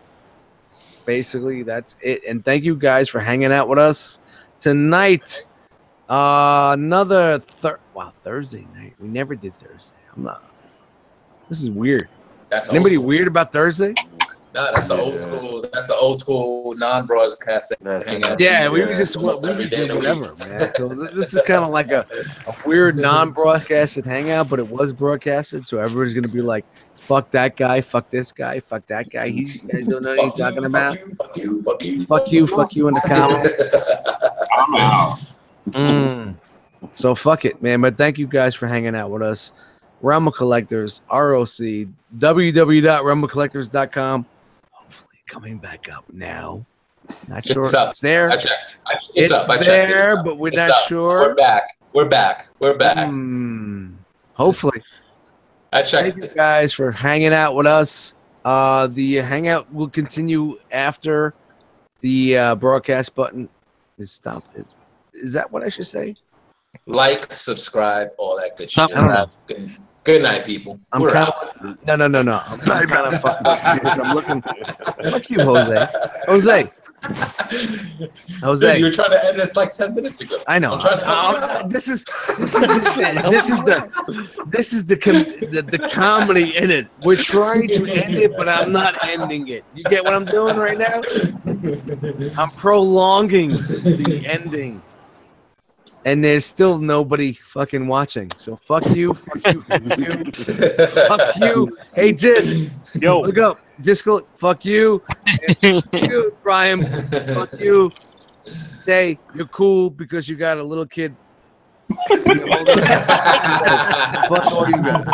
Basically, that's it. And thank you guys for hanging out with us tonight. Another Thursday night. We never did Thursday. This is weird. Anybody weird about Thursday? No, that's the old school. That's the old school non-broadcast hangout. Yeah, we just every day whatever, man. So this is kind of like a weird non-broadcasted hangout, but it was broadcasted, so everybody's gonna be like, "Fuck that guy, fuck this guy, fuck that guy." You guys don't know what you're talking about. Fuck you in the comments. I'm out. So fuck it, man. But thank you guys for hanging out with us. Realm of Collectors, ROC, www.realmofcollectors.com. Hopefully coming back up now. Not sure it's there. I checked. It's there, but we're not sure. We're back. Hopefully. I checked. Thank you guys for hanging out with us. The hangout will continue after the broadcast button is stopped. Is that what I should say? Like, subscribe, all that good shit. I don't know. Good night, people. We're out. No. I'm kind of fucking confused. I'm looking. Fuck you, Jose. Dude, you were trying to end this like 10 minutes ago. I know. This is the comedy in it. We're trying to end it, but I'm not ending it. You get what I'm doing right now? I'm prolonging the ending. And there's still nobody fucking watching. So fuck you. Fuck you. Hey, Jisk. Yo. Look up. Jisk, fuck you. Fuck you, Brian. Fuck you. Say, you're cool because you got a little kid. Fuck all you guys.